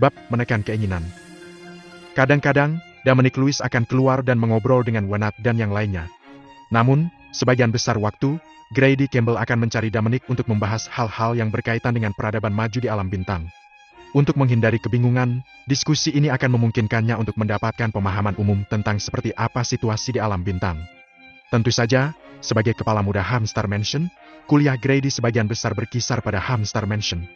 Bab menekan keinginan. Kadang-kadang, Dominic Lewis akan keluar dan mengobrol dengan Wenat dan yang lainnya. Namun, sebagian besar waktu, Grady Campbell akan mencari Dominic untuk membahas hal-hal yang berkaitan dengan peradaban maju di alam bintang. Untuk menghindari kebingungan, diskusi ini akan memungkinkannya untuk mendapatkan pemahaman umum tentang seperti apa situasi di alam bintang. Tentu saja, sebagai kepala muda Hamstar Mansion, kuliah Grady sebagian besar berkisar pada Hamstar Mansion.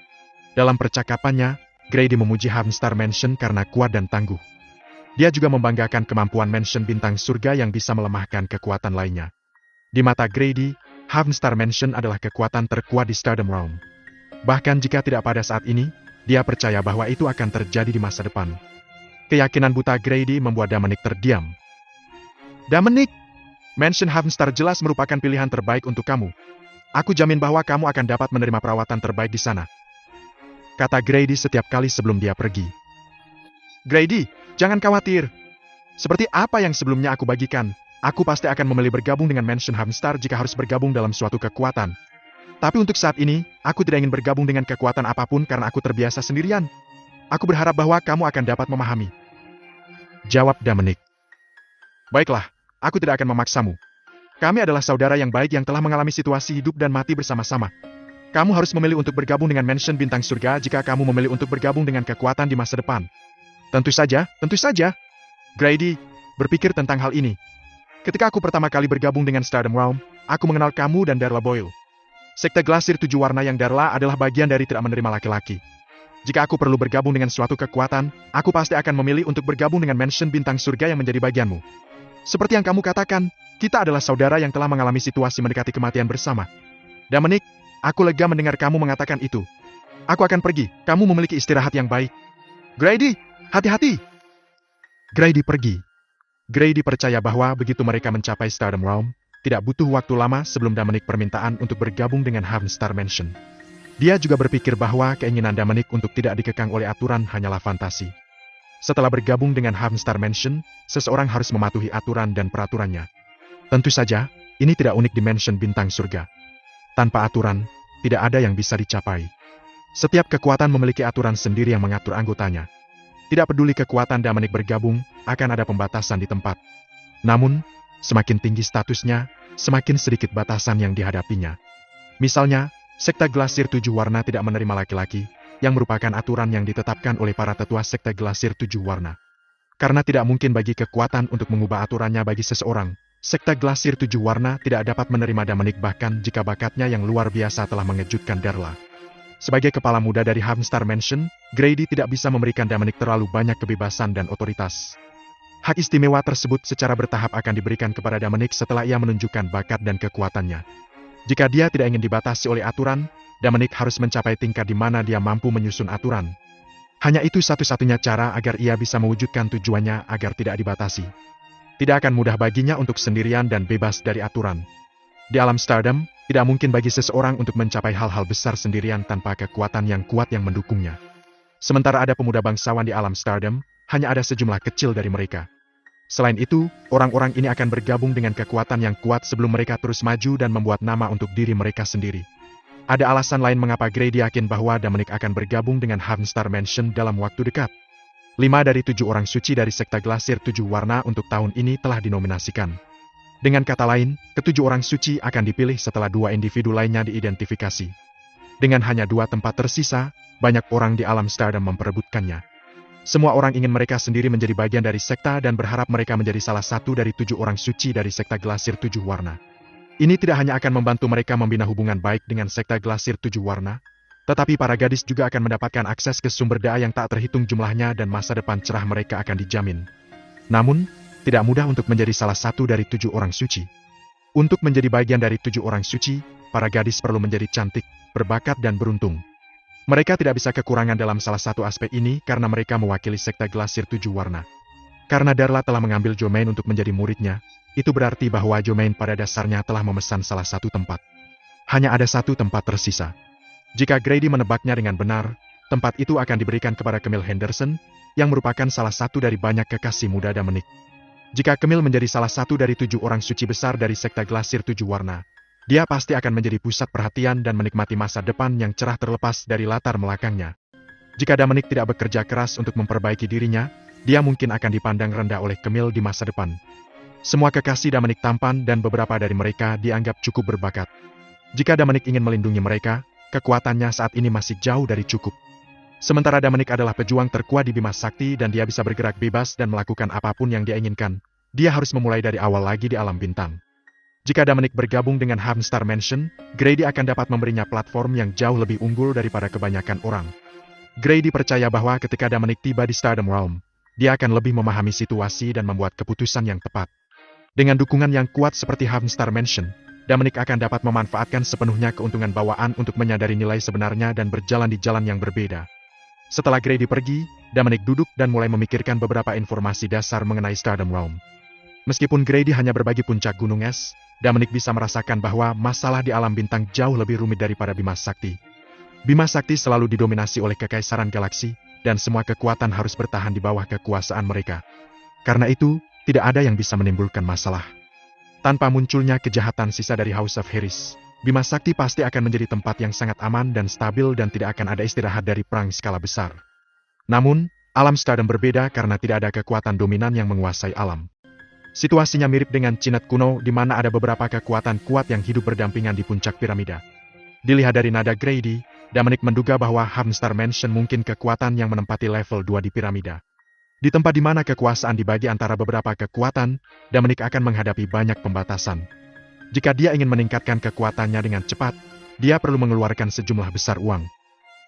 Dalam percakapannya, Grady memuji Hamstar Mansion karena kuat dan tangguh. Dia juga membanggakan kemampuan Mansion Bintang Surga yang bisa melemahkan kekuatan lainnya. Di mata Grady, Hamstar Mansion adalah kekuatan terkuat di Stardom Realm. Bahkan jika tidak pada saat ini, dia percaya bahwa itu akan terjadi di masa depan. Keyakinan buta Grady membuat Dominic terdiam. Dominic, Mansion Hamstar jelas merupakan pilihan terbaik untuk kamu. Aku jamin bahwa kamu akan dapat menerima perawatan terbaik di sana, kata Grady setiap kali sebelum dia pergi. Grady, jangan khawatir. Seperti apa yang sebelumnya aku bagikan, aku pasti akan memilih bergabung dengan Mansion Hamstar jika harus bergabung dalam suatu kekuatan. Tapi untuk saat ini, aku tidak ingin bergabung dengan kekuatan apapun karena aku terbiasa sendirian. Aku berharap bahwa kamu akan dapat memahami, jawab Dominic. Baiklah, aku tidak akan memaksamu. Kami adalah saudara yang baik yang telah mengalami situasi hidup dan mati bersama-sama. Kamu harus memilih untuk bergabung dengan Mansion Bintang Surga jika kamu memilih untuk bergabung dengan kekuatan di masa depan. Tentu saja. Grady, berpikir tentang hal ini. Ketika aku pertama kali bergabung dengan Stardom Realm, aku mengenal kamu dan Darla Boyle. Sekte Glasir 7 Warna yang Darla adalah bagian dari tidak menerima laki-laki. Jika aku perlu bergabung dengan suatu kekuatan, aku pasti akan memilih untuk bergabung dengan Mansion Bintang Surga yang menjadi bagianmu. Seperti yang kamu katakan, kita adalah saudara yang telah mengalami situasi mendekati kematian bersama. Dominic, aku lega mendengar kamu mengatakan itu. Aku akan pergi, kamu memiliki istirahat yang baik. Grady, hati-hati! Grady pergi. Grady percaya bahwa begitu mereka mencapai Stardom Realm, tidak butuh waktu lama sebelum Dominic permintaan untuk bergabung dengan Hamstar Mansion. Dia juga berpikir bahwa keinginan Dominic untuk tidak dikekang oleh aturan hanyalah fantasi. Setelah bergabung dengan Hamstar Mansion, seseorang harus mematuhi aturan dan peraturannya. Tentu saja, ini tidak unik di Mansion Bintang Surga. Tanpa aturan, tidak ada yang bisa dicapai. Setiap kekuatan memiliki aturan sendiri yang mengatur anggotanya. Tidak peduli kekuatan Dominic bergabung, akan ada pembatasan di tempat. Namun, semakin tinggi statusnya, semakin sedikit batasan yang dihadapinya. Misalnya, Sekte Glasir 7 Warna tidak menerima laki-laki, yang merupakan aturan yang ditetapkan oleh para tetua Sekte Glasir 7 Warna. Karena tidak mungkin bagi kekuatan untuk mengubah aturannya bagi seseorang, Sekte Glasir 7 Warna tidak dapat menerima Dominic bahkan jika bakatnya yang luar biasa telah mengejutkan Darla. Sebagai kepala muda dari Hamstar Mansion, Grady tidak bisa memberikan Dominic terlalu banyak kebebasan dan otoritas. Hak istimewa tersebut secara bertahap akan diberikan kepada Dominic setelah ia menunjukkan bakat dan kekuatannya. Jika dia tidak ingin dibatasi oleh aturan, Dominic harus mencapai tingkat di mana dia mampu menyusun aturan. Hanya itu satu-satunya cara agar ia bisa mewujudkan tujuannya agar tidak dibatasi. Tidak akan mudah baginya untuk sendirian dan bebas dari aturan. Di alam Stardom, tidak mungkin bagi seseorang untuk mencapai hal-hal besar sendirian tanpa kekuatan yang kuat yang mendukungnya. Sementara ada pemuda bangsawan di alam Stardom, hanya ada sejumlah kecil dari mereka. Selain itu, orang-orang ini akan bergabung dengan kekuatan yang kuat sebelum mereka terus maju dan membuat nama untuk diri mereka sendiri. Ada alasan lain mengapa Grady yakin bahwa Dominic akan bergabung dengan Hamstar Mansion dalam waktu dekat. 5 dari 7 orang suci dari Sekte Glasir 7 Warna untuk tahun ini telah dinominasikan. Dengan kata lain, ke-7 orang suci akan dipilih setelah 2 individu lainnya diidentifikasi. Dengan hanya 2 tempat tersisa, banyak orang di alam Stardom memperebutkannya. Semua orang ingin mereka sendiri menjadi bagian dari sekta dan berharap mereka menjadi salah satu dari 7 orang suci dari Sekte Glasir 7 Warna. Ini tidak hanya akan membantu mereka membina hubungan baik dengan Sekte Glasir 7 Warna, tetapi para gadis juga akan mendapatkan akses ke sumber daya yang tak terhitung jumlahnya dan masa depan cerah mereka akan dijamin. Namun, tidak mudah untuk menjadi salah satu dari 7 orang suci. Untuk menjadi bagian dari 7 orang suci, para gadis perlu menjadi cantik, berbakat dan beruntung. Mereka tidak bisa kekurangan dalam salah satu aspek ini karena mereka mewakili Sekte Glasir 7 Warna. Karena Darla telah mengambil Jomain untuk menjadi muridnya, itu berarti bahwa Jomain pada dasarnya telah memesan salah satu tempat. Hanya ada satu tempat tersisa. Jika Grady menebaknya dengan benar, tempat itu akan diberikan kepada Camille Henderson, yang merupakan salah satu dari banyak kekasih muda Dominic. Jika Camille menjadi salah satu dari 7 orang suci besar dari Sekte Glasir 7 Warna, dia pasti akan menjadi pusat perhatian dan menikmati masa depan yang cerah terlepas dari latar belakangnya. Jika Dominic tidak bekerja keras untuk memperbaiki dirinya, dia mungkin akan dipandang rendah oleh Camille di masa depan. Semua kekasih Dominic tampan dan beberapa dari mereka dianggap cukup berbakat. Jika Dominic ingin melindungi mereka, kekuatannya saat ini masih jauh dari cukup. Sementara Dominic adalah pejuang terkuat di Bima Sakti dan dia bisa bergerak bebas dan melakukan apapun yang dia inginkan, dia harus memulai dari awal lagi di alam bintang. Jika Dominic bergabung dengan Harmstar Mansion, Grady akan dapat memberinya platform yang jauh lebih unggul daripada kebanyakan orang. Grady percaya bahwa ketika Dominic tiba di Stardom Realm, dia akan lebih memahami situasi dan membuat keputusan yang tepat. Dengan dukungan yang kuat seperti Harmstar Mansion, Dominic akan dapat memanfaatkan sepenuhnya keuntungan bawaan untuk menyadari nilai sebenarnya dan berjalan di jalan yang berbeda. Setelah Grady pergi, Dominic duduk dan mulai memikirkan beberapa informasi dasar mengenai Stardom Realm. Meskipun Grady hanya berbagi puncak gunung es, Dominic bisa merasakan bahwa masalah di alam bintang jauh lebih rumit daripada Bima Sakti. Bima Sakti selalu didominasi oleh kekaisaran galaksi, dan semua kekuatan harus bertahan di bawah kekuasaan mereka. Karena itu, tidak ada yang bisa menimbulkan masalah. Tanpa munculnya kejahatan sisa dari House of Harris, Bima Sakti pasti akan menjadi tempat yang sangat aman dan stabil dan tidak akan ada istirahat dari perang skala besar. Namun, alam Stardom berbeda karena tidak ada kekuatan dominan yang menguasai alam. Situasinya mirip dengan Cinet kuno di mana ada beberapa kekuatan kuat yang hidup berdampingan di puncak piramida. Dilihat dari nada Grady, Dominic menduga bahwa Harmstar Mansion mungkin kekuatan yang menempati level 2 di piramida. Di tempat di mana kekuasaan dibagi antara beberapa kekuatan, Dominic akan menghadapi banyak pembatasan. Jika dia ingin meningkatkan kekuatannya dengan cepat, dia perlu mengeluarkan sejumlah besar uang.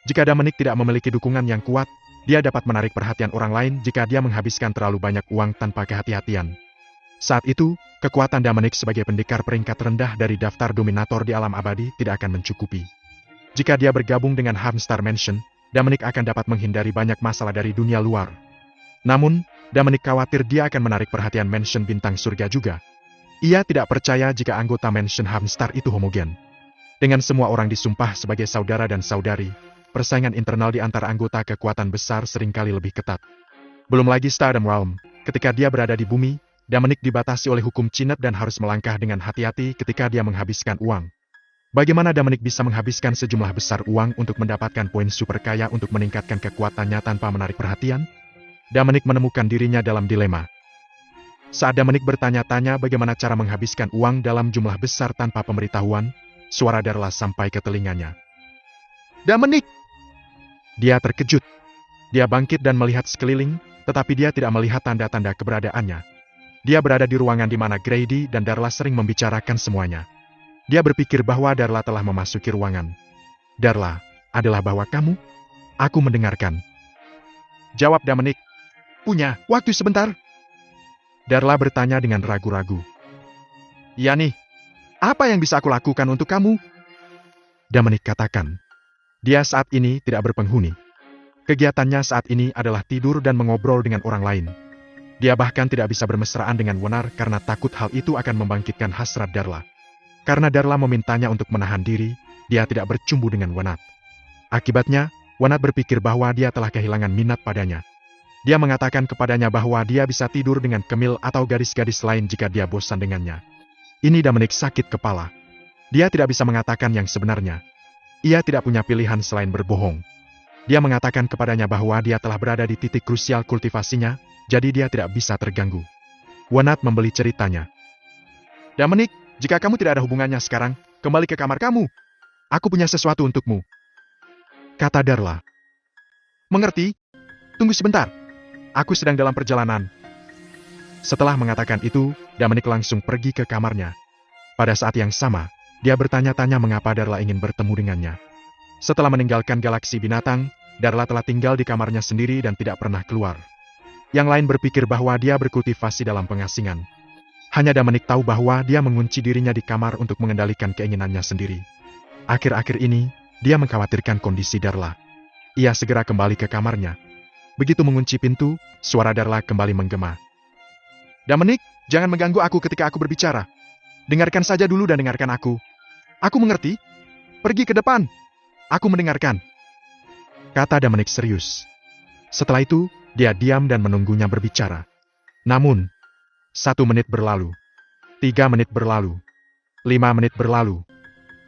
Jika Dominic tidak memiliki dukungan yang kuat, dia dapat menarik perhatian orang lain jika dia menghabiskan terlalu banyak uang tanpa kehati-hatian. Saat itu, kekuatan Dominic sebagai pendekar peringkat rendah dari daftar dominator di alam abadi tidak akan mencukupi. Jika dia bergabung dengan Harmstar Mansion, Dominic akan dapat menghindari banyak masalah dari dunia luar. Namun, Dominic khawatir dia akan menarik perhatian Mansion Bintang Surga juga. Ia tidak percaya jika anggota Mansion Harmstar itu homogen. Dengan semua orang disumpah sebagai saudara dan saudari, persaingan internal di antara anggota kekuatan besar seringkali lebih ketat. Belum lagi Stardom Realm, ketika dia berada di bumi, Dominic dibatasi oleh hukum Cinet dan harus melangkah dengan hati-hati ketika dia menghabiskan uang. Bagaimana Dominic bisa menghabiskan sejumlah besar uang untuk mendapatkan poin super kaya untuk meningkatkan kekuatannya tanpa menarik perhatian? Dominic menemukan dirinya dalam dilema. Saat Dominic bertanya-tanya bagaimana cara menghabiskan uang dalam jumlah besar tanpa pemberitahuan, suara Darla sampai ke telinganya. Dominic! Dia terkejut. Dia bangkit dan melihat sekeliling, tetapi dia tidak melihat tanda-tanda keberadaannya. Dia berada di ruangan di mana Grady dan Darla sering membicarakan semuanya. Dia berpikir bahwa Darla telah memasuki ruangan. Darla, adalah bahwa kamu? Aku mendengarkan. Jawab Dominic. Punya waktu sebentar? Darla bertanya dengan ragu-ragu. Ya nih, apa yang bisa aku lakukan untuk kamu? Dominic katakan. Dia saat ini tidak berpenghuni. Kegiatannya saat ini adalah tidur dan mengobrol dengan orang lain. Dia bahkan tidak bisa bermesraan dengan Wenar karena takut hal itu akan membangkitkan hasrat Darla. Karena Darla memintanya untuk menahan diri, dia tidak bercumbu dengan Wenat. Akibatnya, Wenat berpikir bahwa dia telah kehilangan minat padanya. Dia mengatakan kepadanya bahwa dia bisa tidur dengan Camille atau gadis-gadis lain jika dia bosan dengannya. Ini Dominic sakit kepala. Dia tidak bisa mengatakan yang sebenarnya. Ia tidak punya pilihan selain berbohong. Dia mengatakan kepadanya bahwa dia telah berada di titik krusial kultivasinya, jadi dia tidak bisa terganggu. Wenat membeli ceritanya. Dominic, jika kamu tidak ada hubungannya sekarang, kembali ke kamar kamu. Aku punya sesuatu untukmu. Kata Darla. Mengerti? Tunggu sebentar. Aku sedang dalam perjalanan. Setelah mengatakan itu, Dominic langsung pergi ke kamarnya. Pada saat yang sama, dia bertanya-tanya mengapa Darla ingin bertemu dengannya. Setelah meninggalkan galaksi binatang, Darla telah tinggal di kamarnya sendiri dan tidak pernah keluar. Yang lain berpikir bahwa dia berkultivasi dalam pengasingan. Hanya Dominic tahu bahwa dia mengunci dirinya di kamar untuk mengendalikan keinginannya sendiri. Akhir-akhir ini, dia mengkhawatirkan kondisi Darla. Ia segera kembali ke kamarnya. Begitu mengunci pintu, suara Darla kembali menggema. Dominic, jangan mengganggu aku ketika aku berbicara. Dengarkan saja dulu dan dengarkan aku. Aku mengerti. Pergi ke depan. Aku mendengarkan. Kata Dominic serius. Setelah itu, dia diam dan menunggunya berbicara. Namun, 1 menit berlalu. 3 menit berlalu. 5 menit berlalu.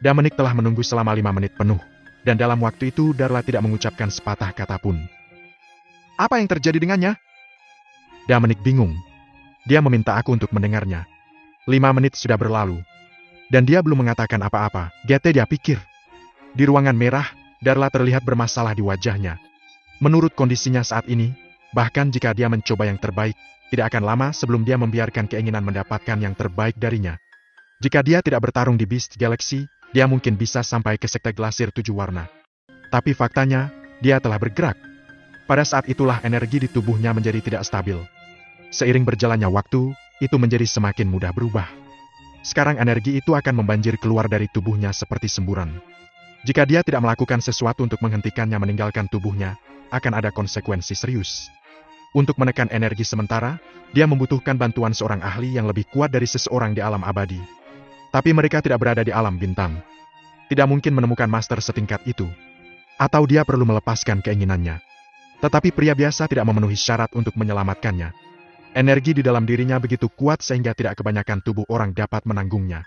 Dominic telah menunggu selama 5 menit penuh. dan dalam waktu itu Darla tidak mengucapkan sepatah kata pun. Apa yang terjadi dengannya? Dominic bingung. Dia meminta aku untuk mendengarnya. 5 menit sudah berlalu. Dan dia belum mengatakan apa-apa. Gete dia pikir. Di ruangan merah, Darla terlihat bermasalah di wajahnya. Menurut kondisinya saat ini, bahkan jika dia mencoba yang terbaik, tidak akan lama sebelum dia membiarkan keinginan mendapatkan yang terbaik darinya. Jika dia tidak bertarung di Beast Galaxy, dia mungkin bisa sampai ke sekte Glasir 7 warna. Tapi faktanya, dia telah bergerak. Pada saat itulah energi di tubuhnya menjadi tidak stabil. Seiring berjalannya waktu, itu menjadi semakin mudah berubah. Sekarang energi itu akan membanjir keluar dari tubuhnya seperti semburan. Jika dia tidak melakukan sesuatu untuk menghentikannya meninggalkan tubuhnya, akan ada konsekuensi serius. Untuk menekan energi sementara, dia membutuhkan bantuan seorang ahli yang lebih kuat dari seseorang di alam abadi. Tapi mereka tidak berada di alam bintang. Tidak mungkin menemukan master setingkat itu. Atau dia perlu melepaskan keinginannya. Tetapi pria biasa tidak memenuhi syarat untuk menyelamatkannya. Energi di dalam dirinya begitu kuat sehingga tidak kebanyakan tubuh orang dapat menanggungnya.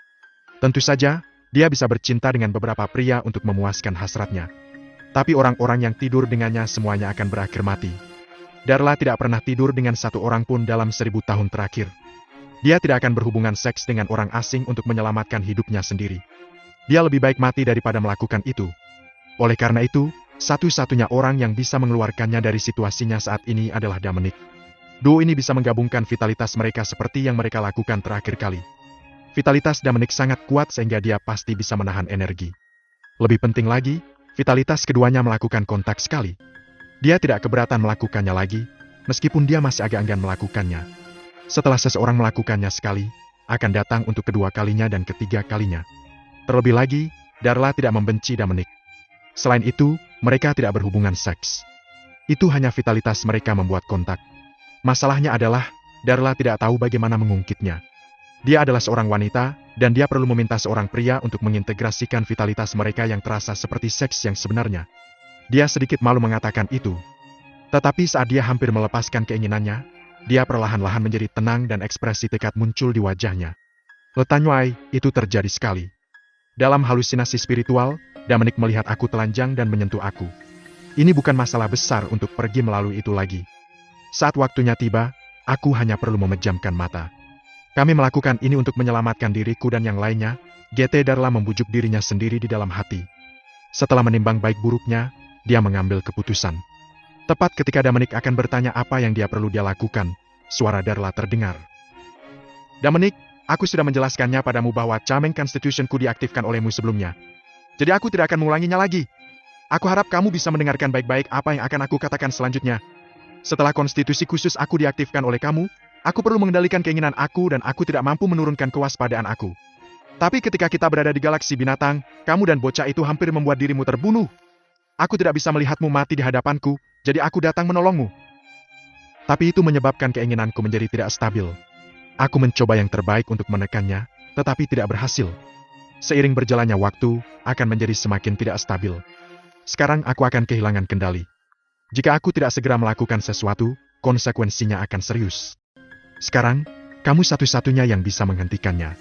Tentu saja, dia bisa bercinta dengan beberapa pria untuk memuaskan hasratnya. Tapi orang-orang yang tidur dengannya semuanya akan berakhir mati. Darla tidak pernah tidur dengan satu orang pun dalam 1000 tahun terakhir. Dia tidak akan berhubungan seks dengan orang asing untuk menyelamatkan hidupnya sendiri. Dia lebih baik mati daripada melakukan itu. Oleh karena itu, satu-satunya orang yang bisa mengeluarkannya dari situasinya saat ini adalah Dominic. Duo ini bisa menggabungkan vitalitas mereka seperti yang mereka lakukan terakhir kali. Vitalitas Dominic sangat kuat sehingga dia pasti bisa menahan energi. Lebih penting lagi, vitalitas keduanya melakukan kontak sekali. Dia tidak keberatan melakukannya lagi, meskipun dia masih agak enggan melakukannya. Setelah seseorang melakukannya sekali, akan datang untuk kedua kalinya dan ketiga kalinya. Terlebih lagi, Darla tidak membenci Dominic. Selain itu, mereka tidak berhubungan seks. Itu hanya vitalitas mereka membuat kontak. Masalahnya adalah, Darla tidak tahu bagaimana mengungkitnya. Dia adalah seorang wanita, dan dia perlu meminta seorang pria untuk mengintegrasikan vitalitas mereka yang terasa seperti seks yang sebenarnya. Dia sedikit malu mengatakan itu. Tetapi saat dia hampir melepaskan keinginannya, dia perlahan-lahan menjadi tenang dan ekspresi tekad muncul di wajahnya. Letanyuai, itu terjadi sekali. Dalam halusinasi spiritual, Dominic melihat aku telanjang dan menyentuh aku. Ini bukan masalah besar untuk pergi melalui itu lagi. Saat waktunya tiba, aku hanya perlu memejamkan mata. Kami melakukan ini untuk menyelamatkan diriku dan yang lainnya. GT Darla membujuk dirinya sendiri di dalam hati. Setelah menimbang baik buruknya, dia mengambil keputusan. Tepat ketika Dominic akan bertanya apa yang dia perlu dia lakukan, suara Darla terdengar. Dominic, aku sudah menjelaskannya padamu bahwa Cameng Constitution-ku diaktifkan olehmu sebelumnya. Jadi aku tidak akan mengulanginya lagi. Aku harap kamu bisa mendengarkan baik-baik apa yang akan aku katakan selanjutnya. Setelah konstitusi khusus aku diaktifkan oleh kamu, aku perlu mengendalikan keinginan aku dan aku tidak mampu menurunkan kewaspadaan aku. Tapi ketika kita berada di galaksi binatang, kamu dan bocah itu hampir membuat dirimu terbunuh. Aku tidak bisa melihatmu mati di hadapanku, jadi aku datang menolongmu. Tapi itu menyebabkan keinginanku menjadi tidak stabil. Aku mencoba yang terbaik untuk menekannya, tetapi tidak berhasil. Seiring berjalannya waktu, akan menjadi semakin tidak stabil. Sekarang aku akan kehilangan kendali. Jika aku tidak segera melakukan sesuatu, konsekuensinya akan serius. Sekarang, kamu satu-satunya yang bisa menghentikannya.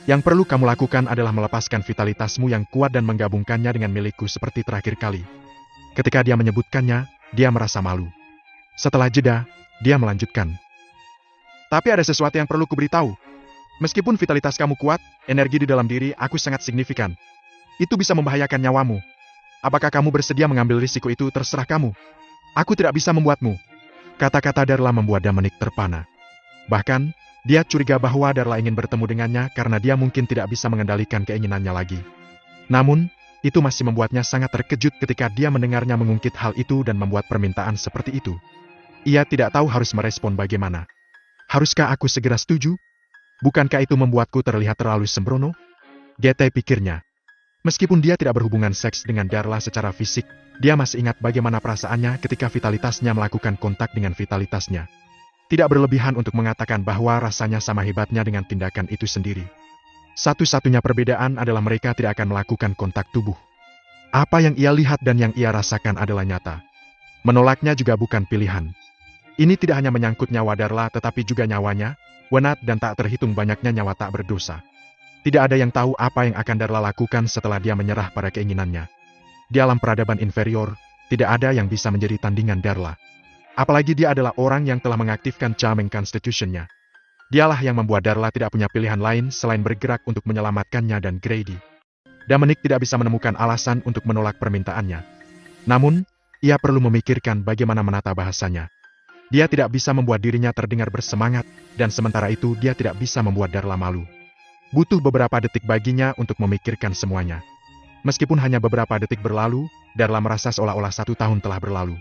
Yang perlu kamu lakukan adalah melepaskan vitalitasmu yang kuat dan menggabungkannya dengan milikku seperti terakhir kali. Ketika dia menyebutkannya, dia merasa malu. Setelah jeda, dia melanjutkan. Tapi ada sesuatu yang perlu kuberitahu. Meskipun vitalitas kamu kuat, energi di dalam diri aku sangat signifikan. Itu bisa membahayakan nyawamu. Apakah kamu bersedia mengambil risiko itu terserah kamu. Aku tidak bisa membuatmu. Kata-kata Darla membuat Dominic terpana. Bahkan, dia curiga bahwa Darla ingin bertemu dengannya karena dia mungkin tidak bisa mengendalikan keinginannya lagi. Namun, itu masih membuatnya sangat terkejut ketika dia mendengarnya mengungkit hal itu dan membuat permintaan seperti itu. Ia tidak tahu harus merespon bagaimana. Haruskah aku segera setuju? Bukankah itu membuatku terlihat terlalu sembrono? GT pikirnya. Meskipun dia tidak berhubungan seks dengan Darla secara fisik, dia masih ingat bagaimana perasaannya ketika vitalitasnya melakukan kontak dengan vitalitasnya. Tidak berlebihan untuk mengatakan bahwa rasanya sama hebatnya dengan tindakan itu sendiri. Satu-satunya perbedaan adalah mereka tidak akan melakukan kontak tubuh. Apa yang ia lihat dan yang ia rasakan adalah nyata. Menolaknya juga bukan pilihan. Ini tidak hanya menyangkut nyawa Darla tetapi juga nyawanya, Wenat dan tak terhitung banyaknya nyawa tak berdosa. Tidak ada yang tahu apa yang akan Darla lakukan setelah dia menyerah pada keinginannya. di alam peradaban inferior, tidak ada yang bisa menjadi tandingan Darla. Apalagi dia adalah orang yang telah mengaktifkan Charming Constitution-nya. Dialah yang membuat Darla tidak punya pilihan lain selain bergerak untuk menyelamatkannya dan Grady. Dominic tidak bisa menemukan alasan untuk menolak permintaannya. Namun, ia perlu memikirkan bagaimana menata bahasanya. Dia tidak bisa membuat dirinya terdengar bersemangat, dan sementara itu dia tidak bisa membuat Darla malu. Butuh beberapa detik baginya untuk memikirkan semuanya. Meskipun hanya beberapa detik berlalu, Darla merasa seolah-olah 1 tahun telah berlalu.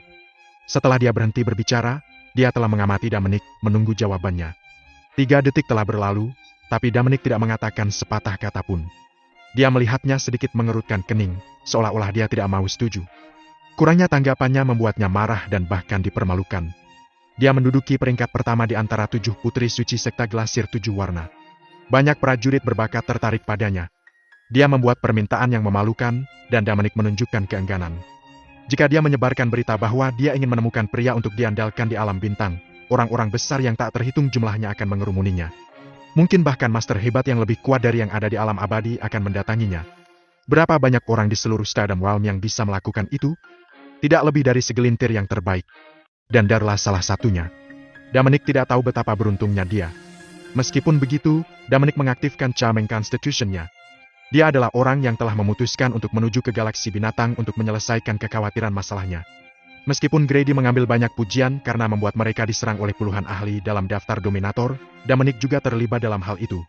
Setelah dia berhenti berbicara, dia telah mengamati Dominic, menunggu jawabannya. 3 detik telah berlalu, tapi Dominic tidak mengatakan sepatah kata pun. Dia melihatnya sedikit mengerutkan kening, seolah-olah dia tidak mau setuju. Kurangnya tanggapannya membuatnya marah dan bahkan dipermalukan. Dia menduduki peringkat pertama di antara 7 putri suci sekta Glasir 7 warna. Banyak prajurit berbakat tertarik padanya. Dia membuat permintaan yang memalukan, dan Dominic menunjukkan keengganan. Jika dia menyebarkan berita bahwa dia ingin menemukan pria untuk diandalkan di alam bintang, orang-orang besar yang tak terhitung jumlahnya akan mengerumuninya. Mungkin bahkan master hebat yang lebih kuat dari yang ada di alam abadi akan mendatanginya. Berapa banyak orang di seluruh Stardom Realm yang bisa melakukan itu? Tidak lebih dari segelintir yang terbaik. Dan Darla salah satunya. Dominic tidak tahu betapa beruntungnya dia. Meskipun begitu, Dominic mengaktifkan Charming Constitution-nya. Dia adalah orang yang telah memutuskan untuk menuju ke galaksi binatang untuk menyelesaikan kekhawatiran masalahnya. Meskipun Grady mengambil banyak pujian karena membuat mereka diserang oleh puluhan ahli dalam daftar dominator, Dominic juga terlibat dalam hal itu.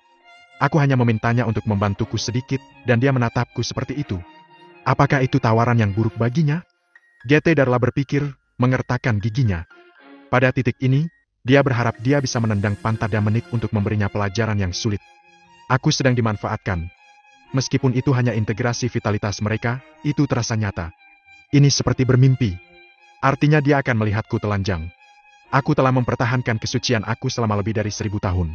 Aku hanya memintanya untuk membantuku sedikit, dan dia menatapku seperti itu. Apakah itu tawaran yang buruk baginya? GT Darla berpikir, mengertakkan giginya. Pada titik ini, dia berharap dia bisa menendang pantat Dominic untuk memberinya pelajaran yang sulit. Aku sedang dimanfaatkan. Meskipun itu hanya integrasi vitalitas mereka, itu terasa nyata. Ini seperti bermimpi. Artinya dia akan melihatku telanjang. Aku telah mempertahankan kesucian aku selama lebih dari 1000 tahun.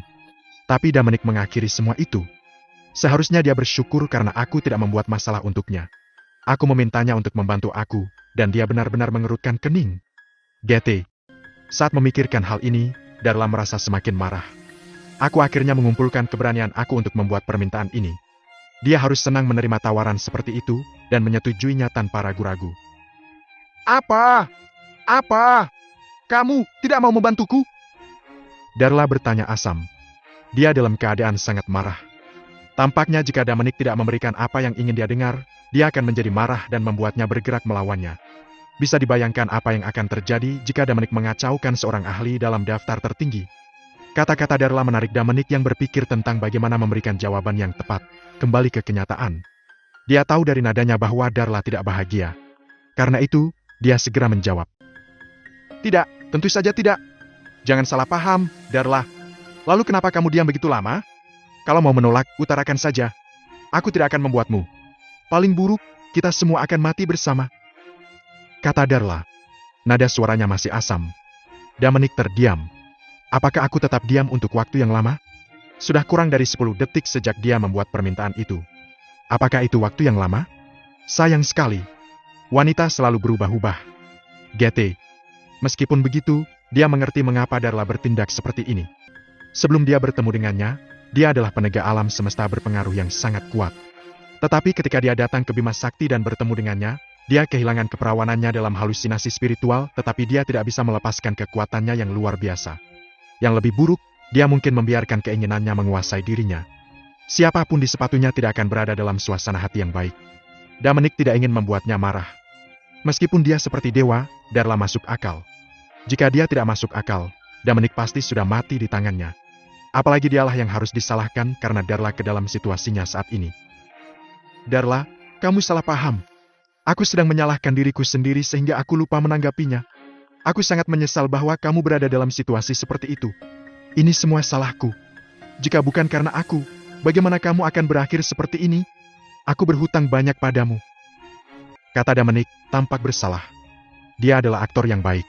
Tapi Dominic mengakhiri semua itu. Seharusnya dia bersyukur karena aku tidak membuat masalah untuknya. Aku memintanya untuk membantu aku, dan dia benar-benar mengerutkan kening. GT. Saat memikirkan hal ini, Darla merasa semakin marah. Aku akhirnya mengumpulkan keberanian aku untuk membuat permintaan ini. Dia harus senang menerima tawaran seperti itu, dan menyetujuinya tanpa ragu-ragu. Apa? Apa? Kamu tidak mau membantuku? Darla bertanya asam. Dia dalam keadaan sangat marah. Tampaknya jika Dominic tidak memberikan apa yang ingin dia dengar, dia akan menjadi marah dan membuatnya bergerak melawannya. Bisa dibayangkan apa yang akan terjadi jika Dominic mengacaukan seorang ahli dalam daftar tertinggi. Kata-kata Darla menarik Dominic yang berpikir tentang bagaimana memberikan jawaban yang tepat, kembali ke kenyataan. Dia tahu dari nadanya bahwa Darla tidak bahagia. Karena itu, dia segera menjawab. Tidak, tentu saja tidak. Jangan salah paham, Darla. Lalu kenapa kamu diam begitu lama? Kalau mau menolak, utarakan saja. Aku tidak akan membuatmu. Paling buruk, kita semua akan mati bersama. Kata Darla. Nada suaranya masih asam. Dominic terdiam. Apakah aku tetap diam untuk waktu yang lama? Sudah kurang dari 10 detik sejak dia membuat permintaan itu. Apakah itu waktu yang lama? Sayang sekali. Wanita selalu berubah-ubah. GT. Meskipun begitu, dia mengerti mengapa Darla bertindak seperti ini. Sebelum dia bertemu dengannya, dia adalah penegak alam semesta berpengaruh yang sangat kuat. Tetapi ketika dia datang ke Bima Sakti dan bertemu dengannya, dia kehilangan keperawanannya dalam halusinasi spiritual, tetapi dia tidak bisa melepaskan kekuatannya yang luar biasa. Yang lebih buruk, dia mungkin membiarkan keinginannya menguasai dirinya. Siapapun di sepatunya tidak akan berada dalam suasana hati yang baik. Dominic tidak ingin membuatnya marah. Meskipun dia seperti dewa, Darla masuk akal. Jika dia tidak masuk akal, Dominic pasti sudah mati di tangannya. Apalagi dialah yang harus disalahkan karena Darla ke dalam situasinya saat ini. Darla, kamu salah paham. Aku sedang menyalahkan diriku sendiri sehingga aku lupa menanggapinya. Aku sangat menyesal bahwa kamu berada dalam situasi seperti itu. Ini semua salahku. Jika bukan karena aku, bagaimana kamu akan berakhir seperti ini? Aku berhutang banyak padamu. Kata Dominic, tampak bersalah. Dia adalah aktor yang baik.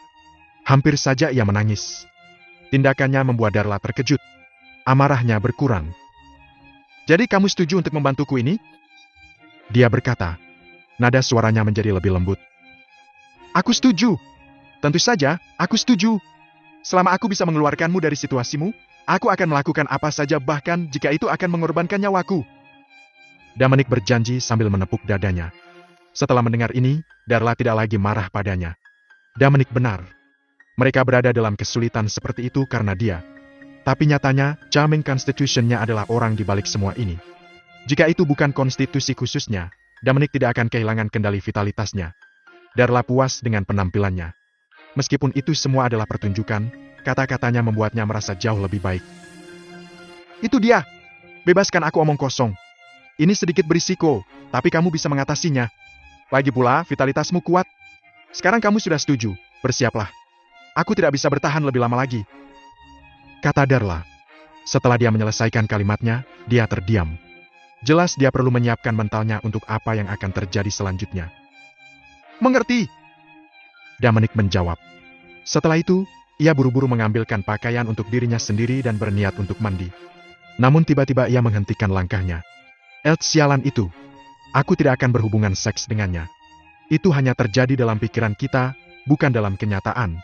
Hampir saja ia menangis. Tindakannya membuat Darla terkejut. Amarahnya berkurang. Jadi kamu setuju untuk membantuku ini? Dia berkata. Nada suaranya menjadi lebih lembut. Aku setuju. Tentu saja, aku setuju. Selama aku bisa mengeluarkanmu dari situasimu, aku akan melakukan apa saja bahkan jika itu akan mengorbankan nyawaku. Dominic berjanji sambil menepuk dadanya. Setelah mendengar ini, Darla tidak lagi marah padanya. Dominic benar. Mereka berada dalam kesulitan seperti itu karena dia. Tapi nyatanya, Charming Constitution-nya adalah orang di balik semua ini. Jika itu bukan konstitusi khususnya, Dominic tidak akan kehilangan kendali vitalitasnya. Darla puas dengan penampilannya. Meskipun itu semua adalah pertunjukan, kata-katanya membuatnya merasa jauh lebih baik. Itu dia! Bebaskan aku omong kosong. Ini sedikit berisiko, tapi kamu bisa mengatasinya. Lagi pula, vitalitasmu kuat. Sekarang kamu sudah setuju, bersiaplah. Aku tidak bisa bertahan lebih lama lagi. Kata Darla. Setelah dia menyelesaikan kalimatnya, dia terdiam. Jelas dia perlu menyiapkan mentalnya untuk apa yang akan terjadi selanjutnya. Mengerti? Dominic menjawab. Setelah itu, ia buru-buru mengambilkan pakaian untuk dirinya sendiri dan berniat untuk mandi. Namun tiba-tiba ia menghentikan langkahnya. Sialan itu. Aku tidak akan berhubungan seks dengannya. Itu hanya terjadi dalam pikiran kita, bukan dalam kenyataan.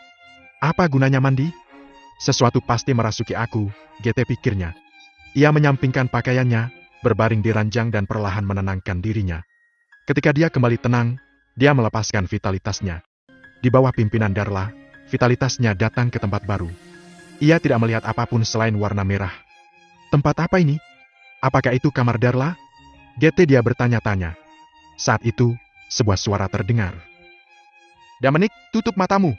Apa gunanya mandi? Sesuatu pasti merasuki aku, GT pikirnya. Ia menyampingkan pakaiannya, berbaring di ranjang dan perlahan menenangkan dirinya. Ketika dia kembali tenang, dia melepaskan vitalitasnya. Di bawah pimpinan Darla, vitalitasnya datang ke tempat baru. Ia tidak melihat apapun selain warna merah. Tempat apa ini? Apakah itu kamar Darla? GT dia bertanya-tanya. Saat itu, sebuah suara terdengar. Dominic, tutup matamu.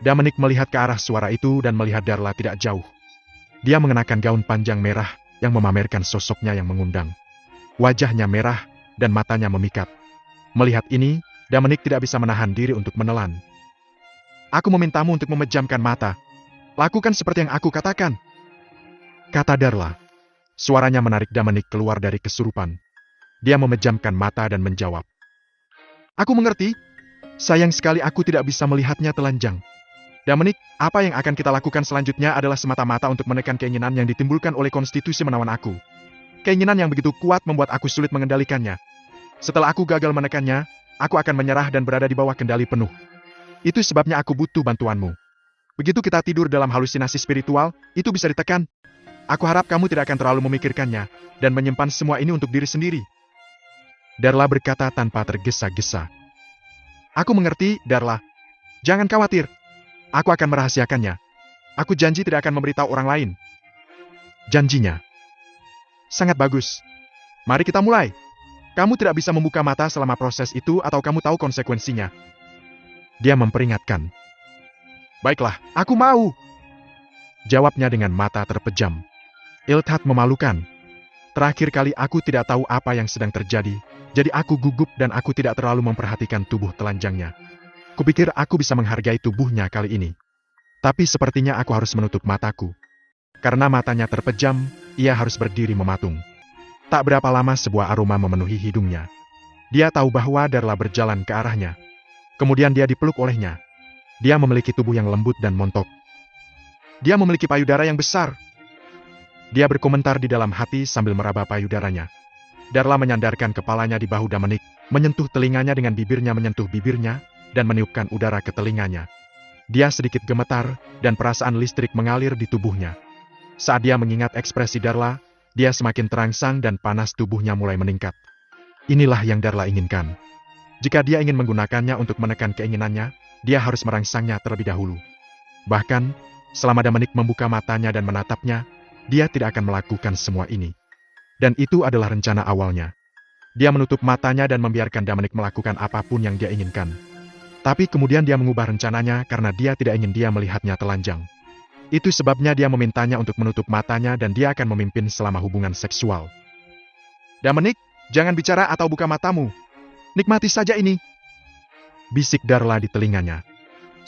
Dominic melihat ke arah suara itu dan melihat Darla tidak jauh. Dia mengenakan gaun panjang merah yang memamerkan sosoknya yang mengundang. Wajahnya merah dan matanya memikat. Melihat ini, Dominic tidak bisa menahan diri untuk menelan. Aku memintamu untuk memejamkan mata. Lakukan seperti yang aku katakan. Kata Darla. Suaranya menarik Dominic keluar dari kesurupan. Dia memejamkan mata dan menjawab. Aku mengerti. Sayang sekali aku tidak bisa melihatnya telanjang. Dominic, apa yang akan kita lakukan selanjutnya adalah semata-mata untuk menekan keinginan yang ditimbulkan oleh konstitusi menawan aku. Keinginan yang begitu kuat membuat aku sulit mengendalikannya. Setelah aku gagal menekannya, aku akan menyerah dan berada di bawah kendali penuh. Itu sebabnya aku butuh bantuanmu. Begitu kita tidur dalam halusinasi spiritual, itu bisa ditekan. Aku harap kamu tidak akan terlalu memikirkannya, dan menyimpan semua ini untuk diri sendiri. Darla berkata tanpa tergesa-gesa. Aku mengerti, Darla. Jangan khawatir. Aku akan merahasiakannya. Aku janji tidak akan memberitahu orang lain. Janjinya. Sangat bagus. Mari kita mulai. Kamu tidak bisa membuka mata selama proses itu atau kamu tahu konsekuensinya. Dia memperingatkan. Baiklah, aku mau. Jawabnya dengan mata terpejam. Ilthat memalukan. Terakhir kali aku tidak tahu apa yang sedang terjadi, jadi aku gugup dan aku tidak terlalu memperhatikan tubuh telanjangnya. Kupikir aku bisa menghargai tubuhnya kali ini. Tapi sepertinya aku harus menutup mataku. Karena matanya terpejam, ia harus berdiri mematung. Tak berapa lama sebuah aroma memenuhi hidungnya. Dia tahu bahwa Darla berjalan ke arahnya. Kemudian dia dipeluk olehnya. Dia memiliki tubuh yang lembut dan montok. Dia memiliki payudara yang besar. Dia berkomentar di dalam hati sambil meraba payudaranya. Darla menyandarkan kepalanya di bahu Dominic, menyentuh telinganya dengan bibirnya menyentuh bibirnya, dan meniupkan udara ke telinganya. Dia sedikit gemetar, dan perasaan listrik mengalir di tubuhnya. Saat dia mengingat ekspresi Darla, dia semakin terangsang dan panas tubuhnya mulai meningkat. Inilah yang Darla inginkan. Jika dia ingin menggunakannya untuk menekan keinginannya, dia harus merangsangnya terlebih dahulu. Bahkan, selama Dominic membuka matanya dan menatapnya, dia tidak akan melakukan semua ini. Dan itu adalah rencana awalnya. Dia menutup matanya dan membiarkan Dominic melakukan apapun yang dia inginkan. Tapi kemudian dia mengubah rencananya karena dia tidak ingin dia melihatnya telanjang. Itu sebabnya dia memintanya untuk menutup matanya dan dia akan memimpin selama hubungan seksual. Dominic, jangan bicara atau buka matamu. Nikmati saja ini. Bisik Darla di telinganya.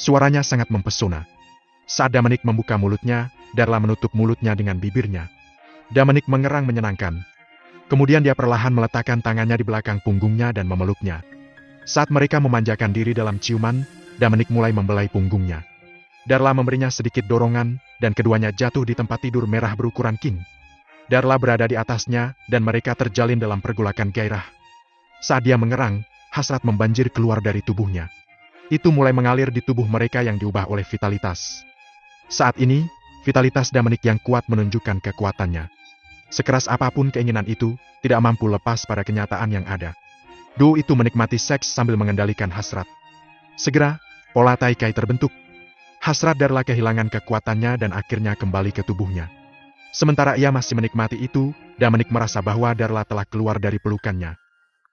Suaranya sangat mempesona. Saat Dominic membuka mulutnya, Darla menutup mulutnya dengan bibirnya. Dominic mengerang menyenangkan. Kemudian dia perlahan meletakkan tangannya di belakang punggungnya dan memeluknya. Saat mereka memanjakan diri dalam ciuman, Dominic mulai membelai punggungnya. Darla memberinya sedikit dorongan, dan keduanya jatuh di tempat tidur merah berukuran king. Darla berada di atasnya, dan mereka terjalin dalam pergolakan gairah. Saat dia mengerang, hasrat membanjir keluar dari tubuhnya. Itu mulai mengalir di tubuh mereka yang diubah oleh vitalitas. Saat ini, vitalitas Dominic yang kuat menunjukkan kekuatannya. Sekeras apapun keinginan itu, tidak mampu lepas pada kenyataan yang ada. Duo itu menikmati seks sambil mengendalikan hasrat. Segera, pola Taikai terbentuk. Hasrat Darla kehilangan kekuatannya dan akhirnya kembali ke tubuhnya. Sementara ia masih menikmati itu, Damanik merasa bahwa Darla telah keluar dari pelukannya.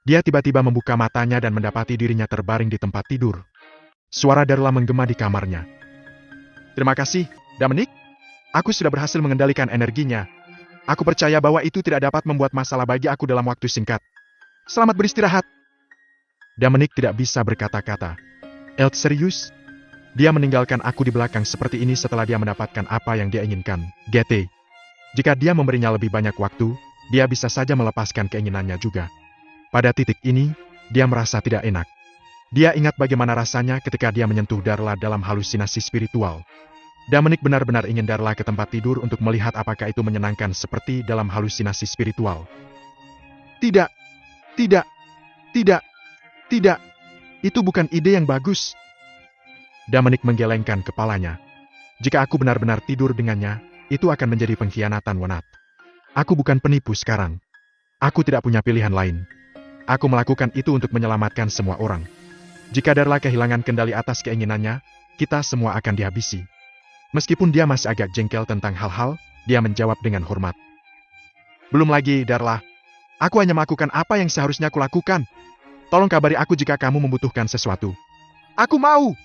Dia tiba-tiba membuka matanya dan mendapati dirinya terbaring di tempat tidur. Suara Darla menggema di kamarnya. Terima kasih, Damanik. Aku sudah berhasil mengendalikan energinya. Aku percaya bahwa itu tidak dapat membuat masalah bagi aku dalam waktu singkat. Selamat beristirahat. Damanik tidak bisa berkata-kata. Elt serius? Dia meninggalkan aku di belakang seperti ini setelah dia mendapatkan apa yang dia inginkan, GT. Jika dia memberinya lebih banyak waktu, dia bisa saja melepaskan keinginannya juga. Pada titik ini, dia merasa tidak enak. Dia ingat bagaimana rasanya ketika dia menyentuh Darla dalam halusinasi spiritual. Damanik benar-benar ingin Darla ke tempat tidur untuk melihat apakah itu menyenangkan seperti dalam halusinasi spiritual. Tidak, tidak, tidak, tidak. Itu bukan ide yang bagus. Damanik menggelengkan kepalanya. Jika aku benar-benar tidur dengannya, itu akan menjadi pengkhianatan Wanat. Aku bukan penipu sekarang. Aku tidak punya pilihan lain. Aku melakukan itu untuk menyelamatkan semua orang. Jika Darla kehilangan kendali atas keinginannya, kita semua akan dihabisi. Meskipun dia masih agak jengkel tentang hal-hal, dia menjawab dengan hormat. Belum lagi, Darla. Aku hanya melakukan apa yang seharusnya kulakukan. Tolong kabari aku jika kamu membutuhkan sesuatu. Aku mau!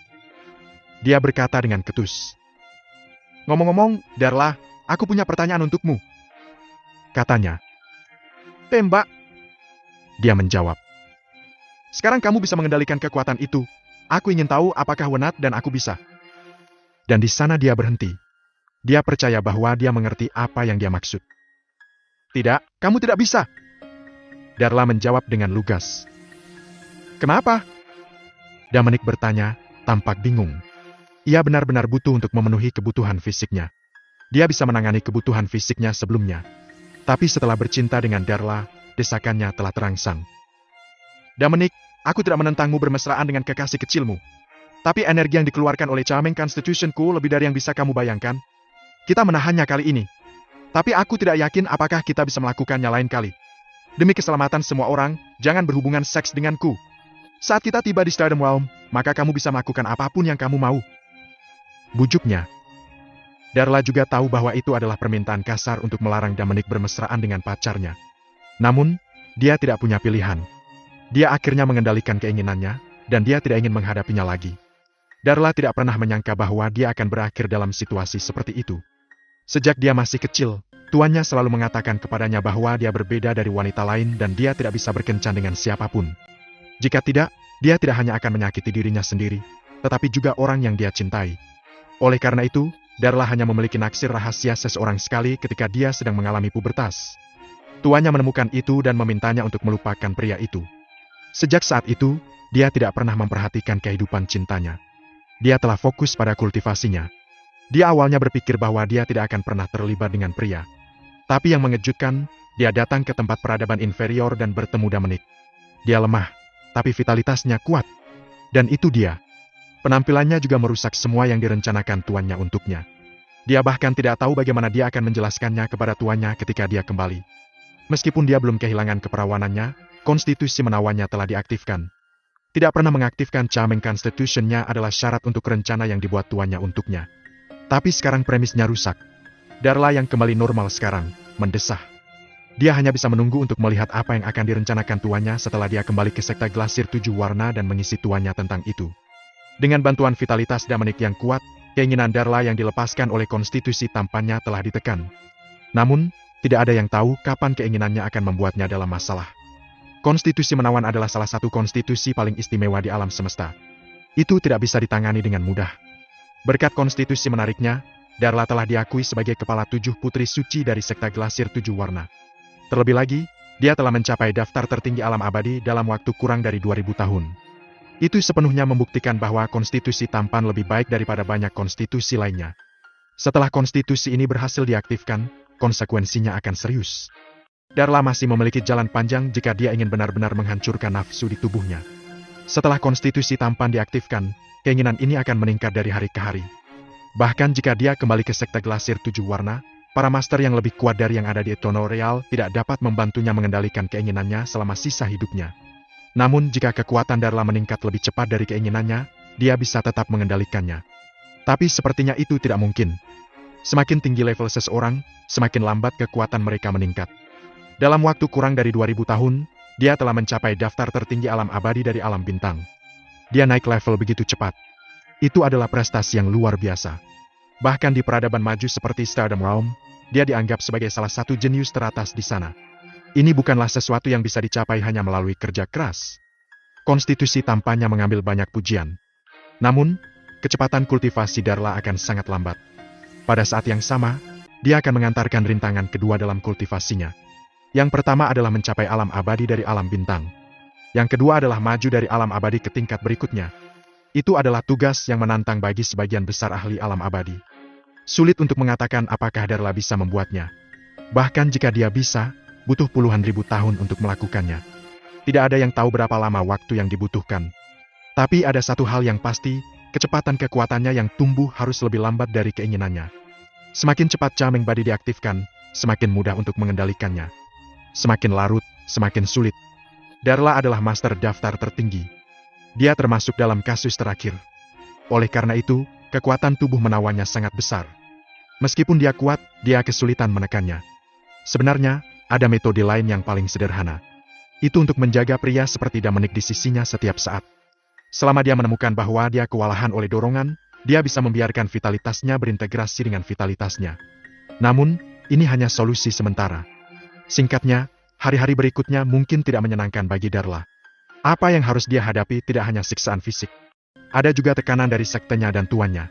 Dia berkata dengan ketus. Ngomong-ngomong, Darla, aku punya pertanyaan untukmu. Katanya. Tembak. Dia menjawab. Sekarang kamu bisa mengendalikan kekuatan itu. Aku ingin tahu apakah Wanat dan aku bisa. Dan di sana dia berhenti. Dia percaya bahwa dia mengerti apa yang dia maksud. Tidak, kamu tidak bisa. Darla menjawab dengan lugas. Kenapa? Damanik bertanya, tampak bingung. Ia benar-benar butuh untuk memenuhi kebutuhan fisiknya. Dia bisa menangani kebutuhan fisiknya sebelumnya. Tapi setelah bercinta dengan Darla, desakannya telah terangsang. Damanik, aku tidak menentangmu bermesraan dengan kekasih kecilmu. Tapi energi yang dikeluarkan oleh Charming Constitutionku lebih dari yang bisa kamu bayangkan. Kita menahannya kali ini. Tapi aku tidak yakin apakah kita bisa melakukannya lain kali. Demi keselamatan semua orang, jangan berhubungan seks denganku. Saat kita tiba di Stardom Realm, maka kamu bisa melakukan apapun yang kamu mau. Bujuknya. Darla juga tahu bahwa itu adalah permintaan kasar untuk melarang Damanik bermesraan dengan pacarnya. Namun, dia tidak punya pilihan. Dia akhirnya mengendalikan keinginannya, dan dia tidak ingin menghadapinya lagi. Darla tidak pernah menyangka bahwa dia akan berakhir dalam situasi seperti itu. Sejak dia masih kecil, tuannya selalu mengatakan kepadanya bahwa dia berbeda dari wanita lain dan dia tidak bisa berkencan dengan siapapun. Jika tidak, dia tidak hanya akan menyakiti dirinya sendiri, tetapi juga orang yang dia cintai. Oleh karena itu, Darla hanya memiliki naksir rahasia seseorang sekali ketika dia sedang mengalami pubertas. Tuannya menemukan itu dan memintanya untuk melupakan pria itu. Sejak saat itu, dia tidak pernah memperhatikan kehidupan cintanya. Dia telah fokus pada kultivasinya. Dia awalnya berpikir bahwa dia tidak akan pernah terlibat dengan pria. Tapi yang mengejutkan, dia datang ke tempat peradaban inferior dan bertemu Damanik. Dia lemah, tapi vitalitasnya kuat. Dan itu dia. Penampilannya juga merusak semua yang direncanakan tuannya untuknya. Dia bahkan tidak tahu bagaimana dia akan menjelaskannya kepada tuannya ketika dia kembali. Meskipun dia belum kehilangan keperawanannya, konstitusi menawannya telah diaktifkan. Tidak pernah mengaktifkan Charming Constitution-nya adalah syarat untuk rencana yang dibuat tuannya untuknya. Tapi sekarang premisnya rusak. Darla yang kembali normal sekarang, mendesah. Dia hanya bisa menunggu untuk melihat apa yang akan direncanakan tuannya setelah dia kembali ke sekte Glasir 7 warna dan mengisi tuannya tentang itu. Dengan bantuan vitalitas Damanik yang kuat, keinginan Darla yang dilepaskan oleh konstitusi tampannya telah ditekan. Namun, tidak ada yang tahu kapan keinginannya akan membuatnya dalam masalah. Konstitusi menawan adalah salah satu konstitusi paling istimewa di alam semesta. Itu tidak bisa ditangani dengan mudah. Berkat konstitusi menariknya, Darla telah diakui sebagai kepala 7 putri suci dari sekte Glasir 7 warna. Terlebih lagi, dia telah mencapai daftar tertinggi alam abadi dalam waktu kurang dari 2000 tahun. Itu sepenuhnya membuktikan bahwa konstitusi tampan lebih baik daripada banyak konstitusi lainnya. Setelah konstitusi ini berhasil diaktifkan, konsekuensinya akan serius. Darla masih memiliki jalan panjang jika dia ingin benar-benar menghancurkan nafsu di tubuhnya. Setelah konstitusi tampan diaktifkan, keinginan ini akan meningkat dari hari ke hari. Bahkan jika dia kembali ke sekte Glasir 7 warna, para master yang lebih kuat dari yang ada di Eternal Real tidak dapat membantunya mengendalikan keinginannya selama sisa hidupnya. Namun jika kekuatan Darla meningkat lebih cepat dari keinginannya, dia bisa tetap mengendalikannya. Tapi sepertinya itu tidak mungkin. Semakin tinggi level seseorang, semakin lambat kekuatan mereka meningkat. Dalam waktu kurang dari 2000 tahun, dia telah mencapai daftar tertinggi alam abadi dari alam bintang. Dia naik level begitu cepat. Itu adalah prestasi yang luar biasa. Bahkan di peradaban maju seperti Stardom Realm, dia dianggap sebagai salah satu jenius teratas di sana. Ini bukanlah sesuatu yang bisa dicapai hanya melalui kerja keras. Konstitusi tampaknya mengambil banyak pujian. Namun, kecepatan kultivasi Darla akan sangat lambat. Pada saat yang sama, dia akan mengantarkan rintangan kedua dalam kultivasinya. Yang pertama adalah mencapai alam abadi dari alam bintang. Yang kedua adalah maju dari alam abadi ke tingkat berikutnya. Itu adalah tugas yang menantang bagi sebagian besar ahli alam abadi. Sulit untuk mengatakan apakah Darla bisa membuatnya. Bahkan jika dia bisa, butuh puluhan ribu tahun untuk melakukannya. Tidak ada yang tahu berapa lama waktu yang dibutuhkan. Tapi ada satu hal yang pasti, kecepatan kekuatannya yang tumbuh harus lebih lambat dari keinginannya. Semakin cepat Charming Body diaktifkan, semakin mudah untuk mengendalikannya. Semakin larut, semakin sulit. Darla adalah master daftar tertinggi. Dia termasuk dalam kasus terakhir. Oleh karena itu, kekuatan tubuh menawannya sangat besar. Meskipun dia kuat, dia kesulitan menekannya. Sebenarnya, ada metode lain yang paling sederhana. Itu untuk menjaga pria seperti Dominic di sisinya setiap saat. Selama dia menemukan bahwa dia kewalahan oleh dorongan, dia bisa membiarkan vitalitasnya berintegrasi dengan vitalitasnya. Namun, ini hanya solusi sementara. Singkatnya, hari-hari berikutnya mungkin tidak menyenangkan bagi Darla. Apa yang harus dia hadapi tidak hanya siksaan fisik. Ada juga tekanan dari sektenya dan tuannya.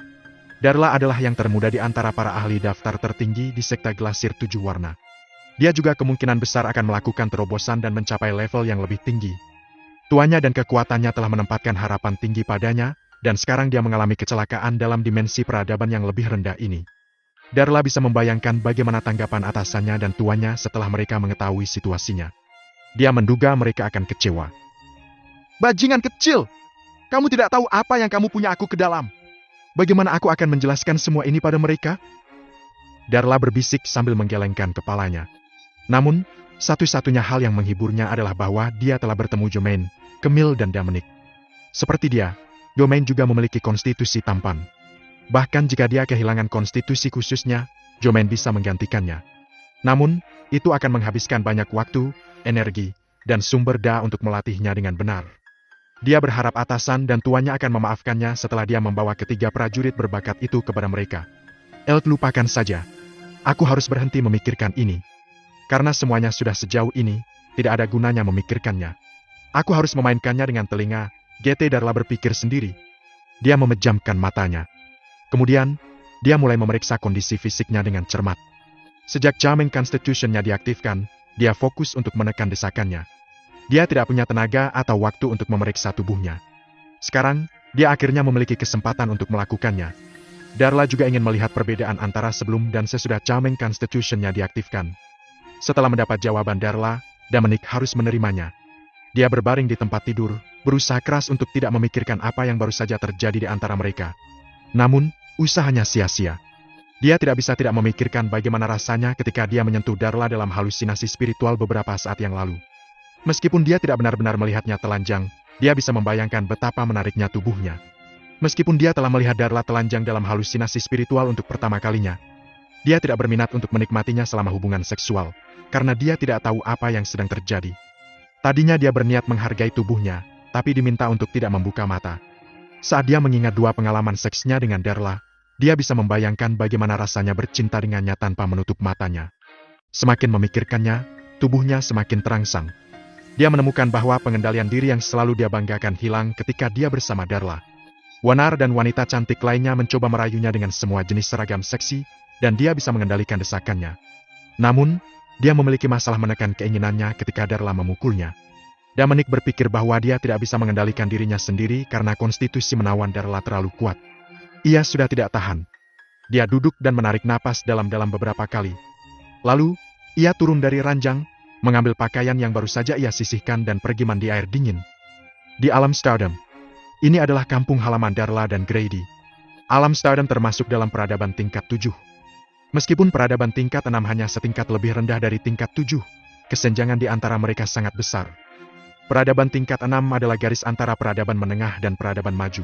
Darla adalah yang termuda di antara para ahli daftar tertinggi di sekte Glasir 7 Warna. Dia juga kemungkinan besar akan melakukan terobosan dan mencapai level yang lebih tinggi. Tuannya dan kekuatannya telah menempatkan harapan tinggi padanya, dan sekarang dia mengalami kecelakaan dalam dimensi peradaban yang lebih rendah ini. Darla bisa membayangkan bagaimana tanggapan atasannya dan tuannya setelah mereka mengetahui situasinya. Dia menduga mereka akan kecewa. Bajingan kecil! Kamu tidak tahu apa yang kamu punya aku ke dalam. Bagaimana aku akan menjelaskan semua ini pada mereka? Darla berbisik sambil menggelengkan kepalanya. Namun, satu-satunya hal yang menghiburnya adalah bahwa dia telah bertemu Jomain, Camille dan Dominic. Seperti dia, Jomain juga memiliki konstitusi tampan. Bahkan jika dia kehilangan konstitusi khususnya, Jomain bisa menggantikannya. Namun, itu akan menghabiskan banyak waktu, energi, dan sumber daya untuk melatihnya dengan benar. Dia berharap atasan dan tuannya akan memaafkannya setelah dia membawa ketiga prajurit berbakat itu kepada mereka. Lupakan saja. Aku harus berhenti memikirkan ini. Karena semuanya sudah sejauh ini, tidak ada gunanya memikirkannya. Aku harus memainkannya dengan telinga, GT Darla berpikir sendiri. Dia memejamkan matanya. Kemudian, dia mulai memeriksa kondisi fisiknya dengan cermat. Sejak Charming Constitution-nya diaktifkan, dia fokus untuk menekan desakannya. Dia tidak punya tenaga atau waktu untuk memeriksa tubuhnya. Sekarang, dia akhirnya memiliki kesempatan untuk melakukannya. Darla juga ingin melihat perbedaan antara sebelum dan sesudah Charming Constitution-nya diaktifkan. Setelah mendapat jawaban Darla, Dominic harus menerimanya. Dia berbaring di tempat tidur, berusaha keras untuk tidak memikirkan apa yang baru saja terjadi di antara mereka. Namun, usahanya sia-sia. Dia tidak bisa tidak memikirkan bagaimana rasanya ketika dia menyentuh Darla dalam halusinasi spiritual beberapa saat yang lalu. Meskipun dia tidak benar-benar melihatnya telanjang, dia bisa membayangkan betapa menariknya tubuhnya. Meskipun dia telah melihat Darla telanjang dalam halusinasi spiritual untuk pertama kalinya, dia tidak berminat untuk menikmatinya selama hubungan seksual, karena dia tidak tahu apa yang sedang terjadi. Tadinya dia berniat menghargai tubuhnya, tapi diminta untuk tidak membuka mata. Saat dia mengingat dua pengalaman seksnya dengan Darla, dia bisa membayangkan bagaimana rasanya bercinta dengannya tanpa menutup matanya. Semakin memikirkannya, tubuhnya semakin terangsang. Dia menemukan bahwa pengendalian diri yang selalu dia banggakan hilang ketika dia bersama Darla. Wanar dan wanita cantik lainnya mencoba merayunya dengan semua jenis seragam seksi, dan dia bisa mengendalikan desakannya. Namun, dia memiliki masalah menekan keinginannya ketika Darla memukulnya. Dominic berpikir bahwa dia tidak bisa mengendalikan dirinya sendiri karena konstitusi menawan Darla terlalu kuat. Ia sudah tidak tahan. Dia duduk dan menarik napas dalam-dalam beberapa kali. Lalu, ia turun dari ranjang, mengambil pakaian yang baru saja ia sisihkan dan pergi mandi air dingin. Di alam Stardom. Ini adalah kampung halaman Darla dan Grady. Alam Stardom termasuk dalam peradaban tingkat 7. Meskipun peradaban tingkat 6 hanya setingkat lebih rendah dari tingkat 7, kesenjangan di antara mereka sangat besar. Peradaban tingkat 6 adalah garis antara peradaban menengah dan peradaban maju.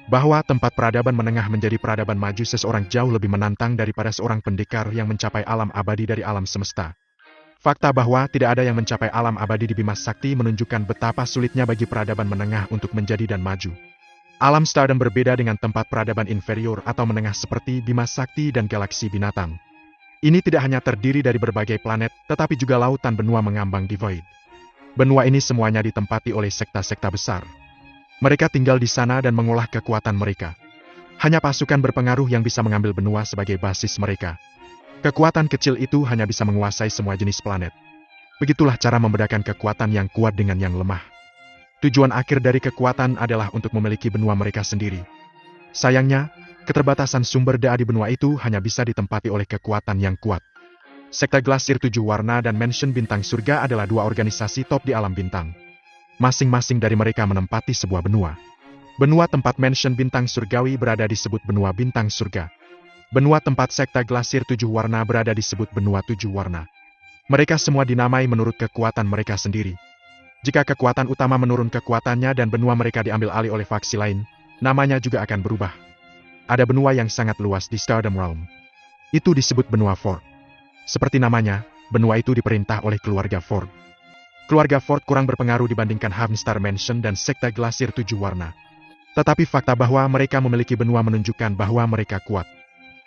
Bahwa tempat peradaban menengah menjadi peradaban maju seseorang jauh lebih menantang daripada seorang pendekar yang mencapai alam abadi dari alam semesta. Fakta bahwa tidak ada yang mencapai alam abadi di Bima Sakti menunjukkan betapa sulitnya bagi peradaban menengah untuk menjadi dan maju. Alam Stardom berbeda dengan tempat peradaban inferior atau menengah seperti Bima Sakti dan galaksi binatang. Ini tidak hanya terdiri dari berbagai planet, tetapi juga lautan benua mengambang di void. Benua ini semuanya ditempati oleh sekta-sekta besar. Mereka tinggal di sana dan mengolah kekuatan mereka. Hanya pasukan berpengaruh yang bisa mengambil benua sebagai basis mereka. Kekuatan kecil itu hanya bisa menguasai semua jenis planet. Begitulah cara membedakan kekuatan yang kuat dengan yang lemah. Tujuan akhir dari kekuatan adalah untuk memiliki benua mereka sendiri. Sayangnya, keterbatasan sumber daya di benua itu hanya bisa ditempati oleh kekuatan yang kuat. Sekta Glasir 7 Warna dan Mansion Bintang Surga adalah dua organisasi top di alam bintang. Masing-masing dari mereka menempati sebuah benua. Benua tempat Mansion Bintang Surgawi berada disebut Benua Bintang Surga. Benua tempat Sekta Glasir 7 Warna berada disebut Benua 7 Warna. Mereka semua dinamai menurut kekuatan mereka sendiri. Jika kekuatan utama menurun kekuatannya dan benua mereka diambil alih oleh faksi lain, namanya juga akan berubah. Ada benua yang sangat luas di Stardom Realm. Itu disebut Benua Ford. Seperti namanya, benua itu diperintah oleh keluarga Ford. Keluarga Ford kurang berpengaruh dibandingkan Harmstar Mansion dan Sekta Glasir 7 Warna. Tetapi fakta bahwa mereka memiliki benua menunjukkan bahwa mereka kuat.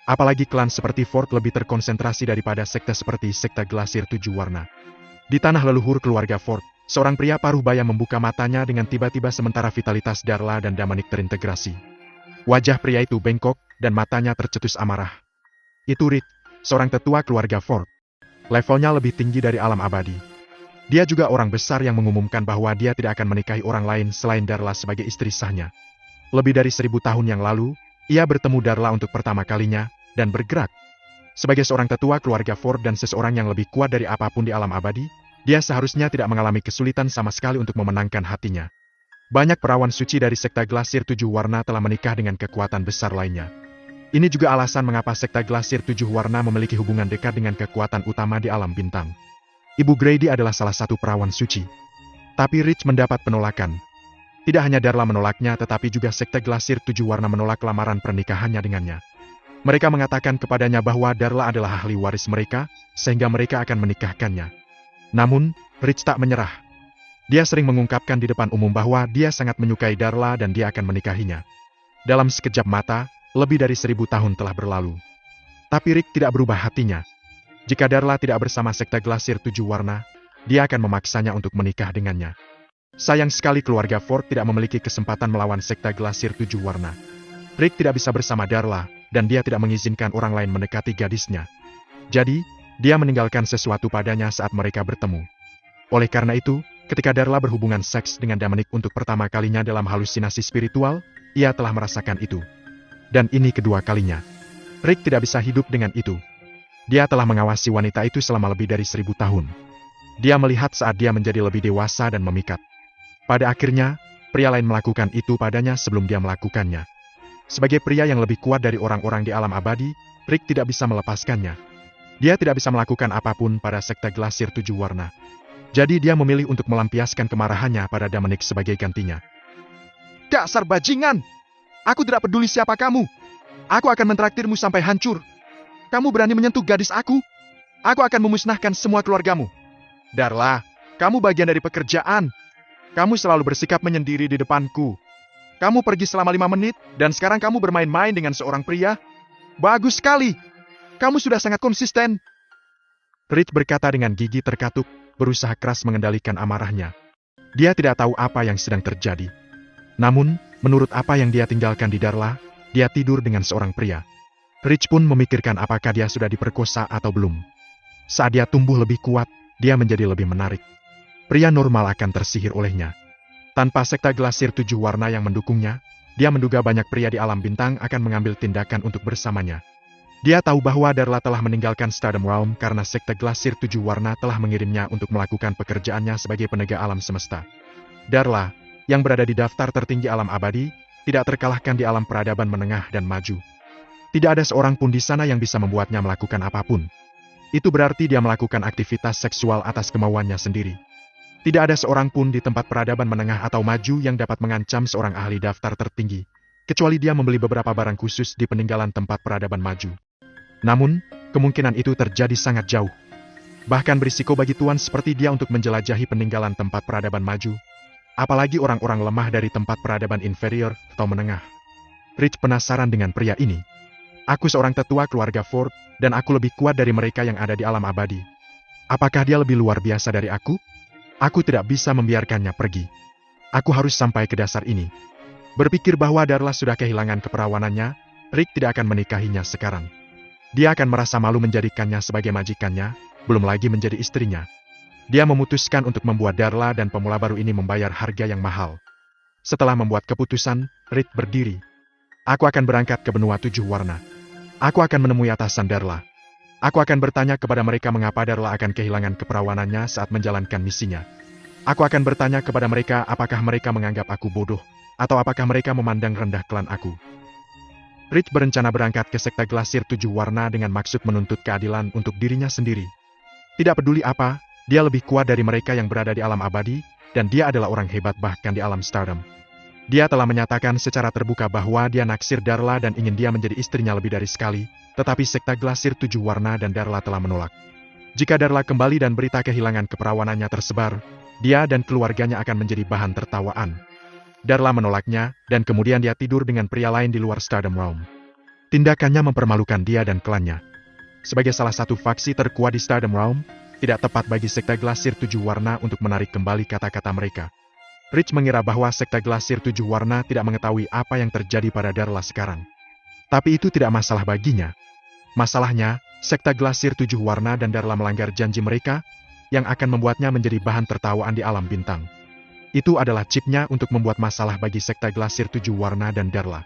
Apalagi klan seperti Ford lebih terkonsentrasi daripada sekte seperti Sekta Glasir 7 Warna. Di tanah leluhur keluarga Ford, seorang pria paruh baya membuka matanya dengan tiba-tiba sementara vitalitas Darla dan Damanik terintegrasi. Wajah pria itu bengkok dan matanya tercetus amarah. Itu Rick, seorang tetua keluarga Ford. Levelnya lebih tinggi dari alam abadi. Dia juga orang besar yang mengumumkan bahwa dia tidak akan menikahi orang lain selain Darla sebagai istri sahnya. Lebih dari 1000 tahun yang lalu, ia bertemu Darla untuk pertama kalinya, dan bergerak. Sebagai seorang tetua keluarga Ford dan seseorang yang lebih kuat dari apapun di alam abadi, dia seharusnya tidak mengalami kesulitan sama sekali untuk memenangkan hatinya. Banyak perawan suci dari Sekta Glasir 7 Warna telah menikah dengan kekuatan besar lainnya. Ini juga alasan mengapa Sekta Glasir 7 Warna memiliki hubungan dekat dengan kekuatan utama di alam bintang. Ibu Grady adalah salah satu perawan suci. Tapi Rich mendapat penolakan. Tidak hanya Darla menolaknya tetapi juga Sekta Glasir 7 Warna menolak lamaran pernikahannya dengannya. Mereka mengatakan kepadanya bahwa Darla adalah ahli waris mereka, sehingga mereka akan menikahkannya. Namun, Rich tak menyerah. Dia sering mengungkapkan di depan umum bahwa dia sangat menyukai Darla dan dia akan menikahinya. Dalam sekejap mata, lebih dari 1000 tahun telah berlalu. Tapi Rick tidak berubah hatinya. Jika Darla tidak bersama Sekta Glasir 7 Warna, dia akan memaksanya untuk menikah dengannya. Sayang sekali keluarga Ford tidak memiliki kesempatan melawan Sekta Glasir 7 Warna. Rick tidak bisa bersama Darla, dan dia tidak mengizinkan orang lain mendekati gadisnya. Jadi, dia meninggalkan sesuatu padanya saat mereka bertemu. Oleh karena itu, ketika Darla berhubungan seks dengan Damanik untuk pertama kalinya dalam halusinasi spiritual, ia telah merasakan itu. Dan ini kedua kalinya. Rick tidak bisa hidup dengan itu. Dia telah mengawasi wanita itu selama lebih dari 1000 tahun. Dia melihat saat dia menjadi lebih dewasa dan memikat. Pada akhirnya, pria lain melakukan itu padanya sebelum dia melakukannya. Sebagai pria yang lebih kuat dari orang-orang di alam abadi, Rick tidak bisa melepaskannya. Dia tidak bisa melakukan apapun pada Sekta Glasir 7 Warna. Jadi dia memilih untuk melampiaskan kemarahannya pada Damanik sebagai gantinya. Dasar bajingan! Aku tidak peduli siapa kamu. Aku akan mentraktirmu sampai hancur. Kamu berani menyentuh gadis aku? Aku akan memusnahkan semua keluargamu. Darla, kamu bagian dari pekerjaan. Kamu selalu bersikap menyendiri di depanku. Kamu pergi selama 5 menit, dan sekarang kamu bermain-main dengan seorang pria? Bagus sekali. Kamu sudah sangat konsisten. Rich berkata dengan gigi terkatuk, berusaha keras mengendalikan amarahnya. Dia tidak tahu apa yang sedang terjadi. Namun, menurut apa yang dia tinggalkan di Darla, dia tidur dengan seorang pria. Rich pun memikirkan apakah dia sudah diperkosa atau belum. Saat dia tumbuh lebih kuat, dia menjadi lebih menarik. Pria normal akan tersihir olehnya. Tanpa Sekta Glasir 7 Warna yang mendukungnya, dia menduga banyak pria di alam bintang akan mengambil tindakan untuk bersamanya. Dia tahu bahwa Darla telah meninggalkan Stardom Realm karena Sekta Glasir 7 Warna telah mengirimnya untuk melakukan pekerjaannya sebagai penegak alam semesta. Darla, yang berada di daftar tertinggi alam abadi, tidak terkalahkan di alam peradaban menengah dan maju. Tidak ada seorang pun di sana yang bisa membuatnya melakukan apapun. Itu berarti dia melakukan aktivitas seksual atas kemauannya sendiri. Tidak ada seorang pun di tempat peradaban menengah atau maju yang dapat mengancam seorang ahli daftar tertinggi, kecuali dia membeli beberapa barang khusus di peninggalan tempat peradaban maju. Namun, kemungkinan itu terjadi sangat jauh. Bahkan berisiko bagi tuan seperti dia untuk menjelajahi peninggalan tempat peradaban maju, apalagi orang-orang lemah dari tempat peradaban inferior atau menengah. Rich penasaran dengan pria ini. Aku seorang tetua keluarga Ford, dan aku lebih kuat dari mereka yang ada di alam abadi. Apakah dia lebih luar biasa dari aku? Aku tidak bisa membiarkannya pergi. Aku harus sampai ke dasar ini. Berpikir bahwa Darla sudah kehilangan keperawanannya, Rick tidak akan menikahinya sekarang. Dia akan merasa malu menjadikannya sebagai majikannya, belum lagi menjadi istrinya. Dia memutuskan untuk membuat Darla dan pemula baru ini membayar harga yang mahal. Setelah membuat keputusan, Rick berdiri. Aku akan berangkat ke benua 7 warna. Aku akan menemui atasan Darla. Aku akan bertanya kepada mereka mengapa Darla akan kehilangan keperawanannya saat menjalankan misinya. Aku akan bertanya kepada mereka apakah mereka menganggap aku bodoh, atau apakah mereka memandang rendah klan aku. Rich berencana berangkat ke sekte Glasir 7 warna dengan maksud menuntut keadilan untuk dirinya sendiri. Tidak peduli apa, dia lebih kuat dari mereka yang berada di alam abadi, dan dia adalah orang hebat bahkan di alam Stardom. Dia telah menyatakan secara terbuka bahwa dia naksir Darla dan ingin dia menjadi istrinya lebih dari sekali, tetapi sekte Glasir 7 warna dan Darla telah menolak. Jika Darla kembali dan berita kehilangan keperawanannya tersebar, dia dan keluarganya akan menjadi bahan tertawaan. Darla menolaknya, dan kemudian dia tidur dengan pria lain di luar Stardom Realm. Tindakannya mempermalukan dia dan klannya. Sebagai salah satu faksi terkuat di Stardom Realm, tidak tepat bagi sekte Glasir 7 warna untuk menarik kembali kata-kata mereka. Rich mengira bahwa sekte Glasir 7 warna tidak mengetahui apa yang terjadi pada Darla sekarang. Tapi itu tidak masalah baginya. Masalahnya, sekte Glasir 7 warna dan Darla melanggar janji mereka, yang akan membuatnya menjadi bahan tertawaan di alam bintang. Itu adalah chipnya untuk membuat masalah bagi sekte Glasir 7 warna dan Darla.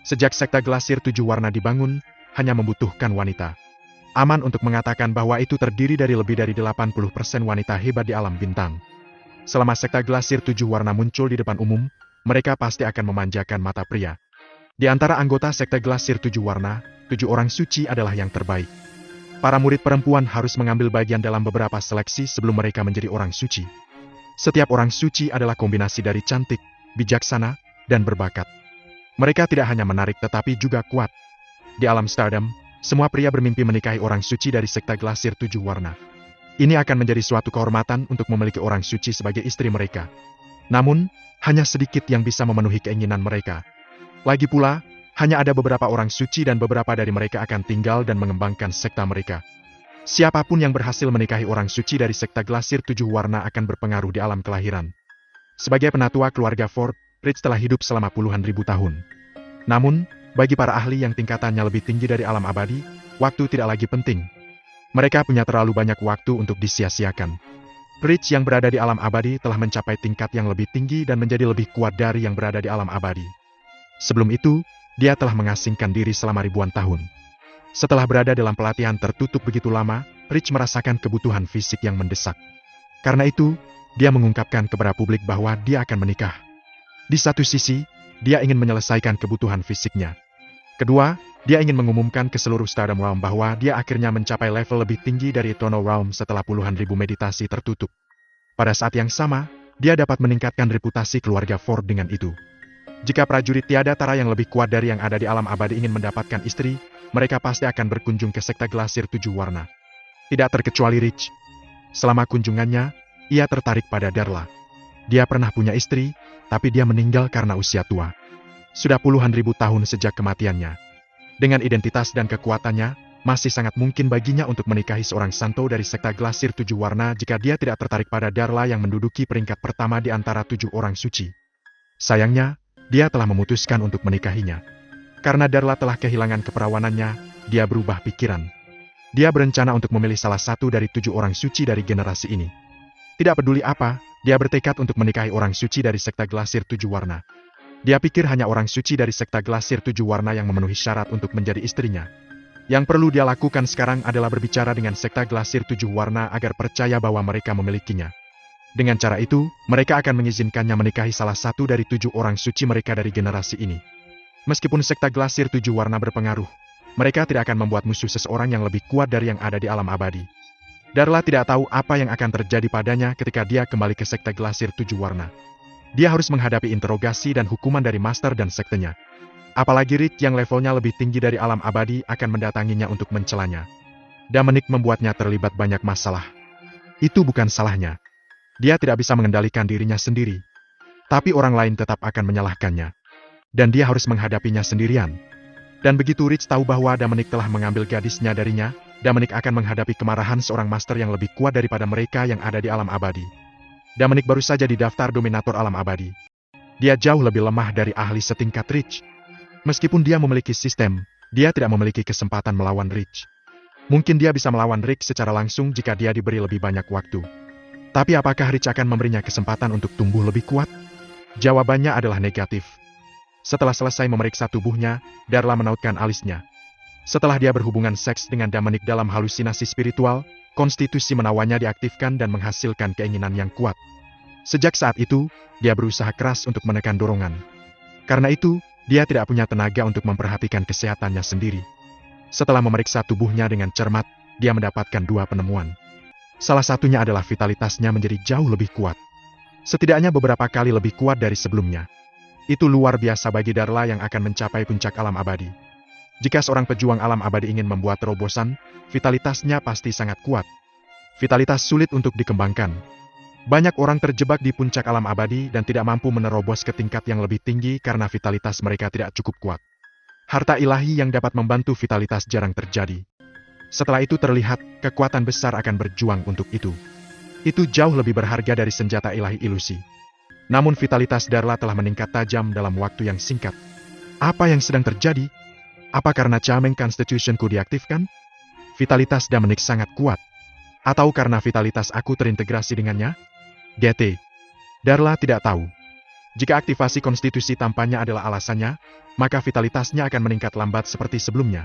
Sejak sekte Glasir 7 warna dibangun, hanya membutuhkan wanita. Aman untuk mengatakan bahwa itu terdiri dari lebih dari 80% wanita hebat di alam bintang. Selama sekte Glasir 7 warna muncul di depan umum, mereka pasti akan memanjakan mata pria. Di antara anggota sekte Glasir 7 warna, 7 orang suci adalah yang terbaik. Para murid perempuan harus mengambil bagian dalam beberapa seleksi sebelum mereka menjadi orang suci. Setiap orang suci adalah kombinasi dari cantik, bijaksana, dan berbakat. Mereka tidak hanya menarik tetapi juga kuat. Di alam Stardom, semua pria bermimpi menikahi orang suci dari sekte Glasir 7 warna. Ini akan menjadi suatu kehormatan untuk memiliki orang suci sebagai istri mereka. Namun, hanya sedikit yang bisa memenuhi keinginan mereka. Lagi pula, hanya ada beberapa orang suci dan beberapa dari mereka akan tinggal dan mengembangkan sekte mereka. Siapapun yang berhasil menikahi orang suci dari sekte Glasir 7 warna akan berpengaruh di alam kelahiran. Sebagai penatua keluarga Ford, Rich telah hidup selama puluhan ribu tahun. Namun, bagi para ahli yang tingkatannya lebih tinggi dari alam abadi, waktu tidak lagi penting. Mereka punya terlalu banyak waktu untuk disia-siakan. Rich yang berada di alam abadi telah mencapai tingkat yang lebih tinggi dan menjadi lebih kuat dari yang berada di alam abadi. Sebelum itu, dia telah mengasingkan diri selama ribuan tahun. Setelah berada dalam pelatihan tertutup begitu lama, Rich merasakan kebutuhan fisik yang mendesak. Karena itu, dia mengungkapkan kepada publik bahwa dia akan menikah. Di satu sisi, dia ingin menyelesaikan kebutuhan fisiknya. Kedua, dia ingin mengumumkan ke seluruh Stardom Realm bahwa dia akhirnya mencapai level lebih tinggi dari Eternal Realm setelah puluhan ribu meditasi tertutup. Pada saat yang sama, dia dapat meningkatkan reputasi keluarga Ford dengan itu. Jika prajurit tiada tara yang lebih kuat dari yang ada di alam abadi ingin mendapatkan istri, mereka pasti akan berkunjung ke sekte Glasir 7 warna. Tidak terkecuali Rich. Selama kunjungannya, ia tertarik pada Darla. Dia pernah punya istri, tapi dia meninggal karena usia tua. Sudah puluhan ribu tahun sejak kematiannya. Dengan identitas dan kekuatannya, masih sangat mungkin baginya untuk menikahi seorang santo dari sekte Glasir 7 warna jika dia tidak tertarik pada Darla yang menduduki peringkat pertama di antara 7 orang suci. Sayangnya, dia telah memutuskan untuk menikahinya. Karena Darla telah kehilangan keperawanannya, dia berubah pikiran. Dia berencana untuk memilih salah satu dari 7 orang suci dari generasi ini. Tidak peduli apa, dia bertekad untuk menikahi orang suci dari sekte Glasir 7 warna. Dia pikir hanya orang suci dari sekte Glasir 7 warna yang memenuhi syarat untuk menjadi istrinya. Yang perlu dia lakukan sekarang adalah berbicara dengan sekte Glasir 7 warna agar percaya bahwa mereka memilikinya. Dengan cara itu, mereka akan mengizinkannya menikahi salah satu dari 7 orang suci mereka dari generasi ini. Meskipun sekte Glasir 7 warna berpengaruh, mereka tidak akan membuat musuh seseorang yang lebih kuat dari yang ada di alam abadi. Darla tidak tahu apa yang akan terjadi padanya ketika dia kembali ke sekte Glasir 7 Warna. Dia harus menghadapi interogasi dan hukuman dari master dan sektenya. Apalagi Rich yang levelnya lebih tinggi dari alam abadi akan mendatanginya untuk mencelanya. Dominic membuatnya terlibat banyak masalah. Itu bukan salahnya. Dia tidak bisa mengendalikan dirinya sendiri. Tapi orang lain tetap akan menyalahkannya. Dan dia harus menghadapinya sendirian. Dan begitu Rich tahu bahwa Dominic telah mengambil gadisnya darinya, Dominic akan menghadapi kemarahan seorang master yang lebih kuat daripada mereka yang ada di alam abadi. Dominic baru saja didaftar dominator alam abadi. Dia jauh lebih lemah dari ahli setingkat Rich. Meskipun dia memiliki sistem, dia tidak memiliki kesempatan melawan Rich. Mungkin dia bisa melawan Rick secara langsung jika dia diberi lebih banyak waktu. Tapi apakah Rich akan memberinya kesempatan untuk tumbuh lebih kuat? Jawabannya adalah negatif. Setelah selesai memeriksa tubuhnya, Darla menautkan alisnya. Setelah dia berhubungan seks dengan Dominic dalam halusinasi spiritual, konstitusi menawannya diaktifkan dan menghasilkan keinginan yang kuat. Sejak saat itu, dia berusaha keras untuk menekan dorongan. Karena itu, dia tidak punya tenaga untuk memperhatikan kesehatannya sendiri. Setelah memeriksa tubuhnya dengan cermat, dia mendapatkan 2 penemuan. Salah satunya adalah vitalitasnya menjadi jauh lebih kuat. Setidaknya beberapa kali lebih kuat dari sebelumnya. Itu luar biasa bagi Darla yang akan mencapai puncak alam abadi. Jika seorang pejuang alam abadi ingin membuat terobosan, vitalitasnya pasti sangat kuat. Vitalitas sulit untuk dikembangkan. Banyak orang terjebak di puncak alam abadi dan tidak mampu menerobos ke tingkat yang lebih tinggi karena vitalitas mereka tidak cukup kuat. Harta ilahi yang dapat membantu vitalitas jarang terjadi. Setelah itu terlihat, kekuatan besar akan berjuang untuk itu. Itu jauh lebih berharga dari senjata ilahi ilusi. Namun vitalitas Darla telah meningkat tajam dalam waktu yang singkat. Apa yang sedang terjadi? Apa karena Charming Constitution-ku diaktifkan? Vitalitas Dominic sangat kuat. Atau karena vitalitas aku terintegrasi dengannya? GT. Darla tidak tahu. Jika aktivasi konstitusi tampaknya adalah alasannya, maka vitalitasnya akan meningkat lambat seperti sebelumnya.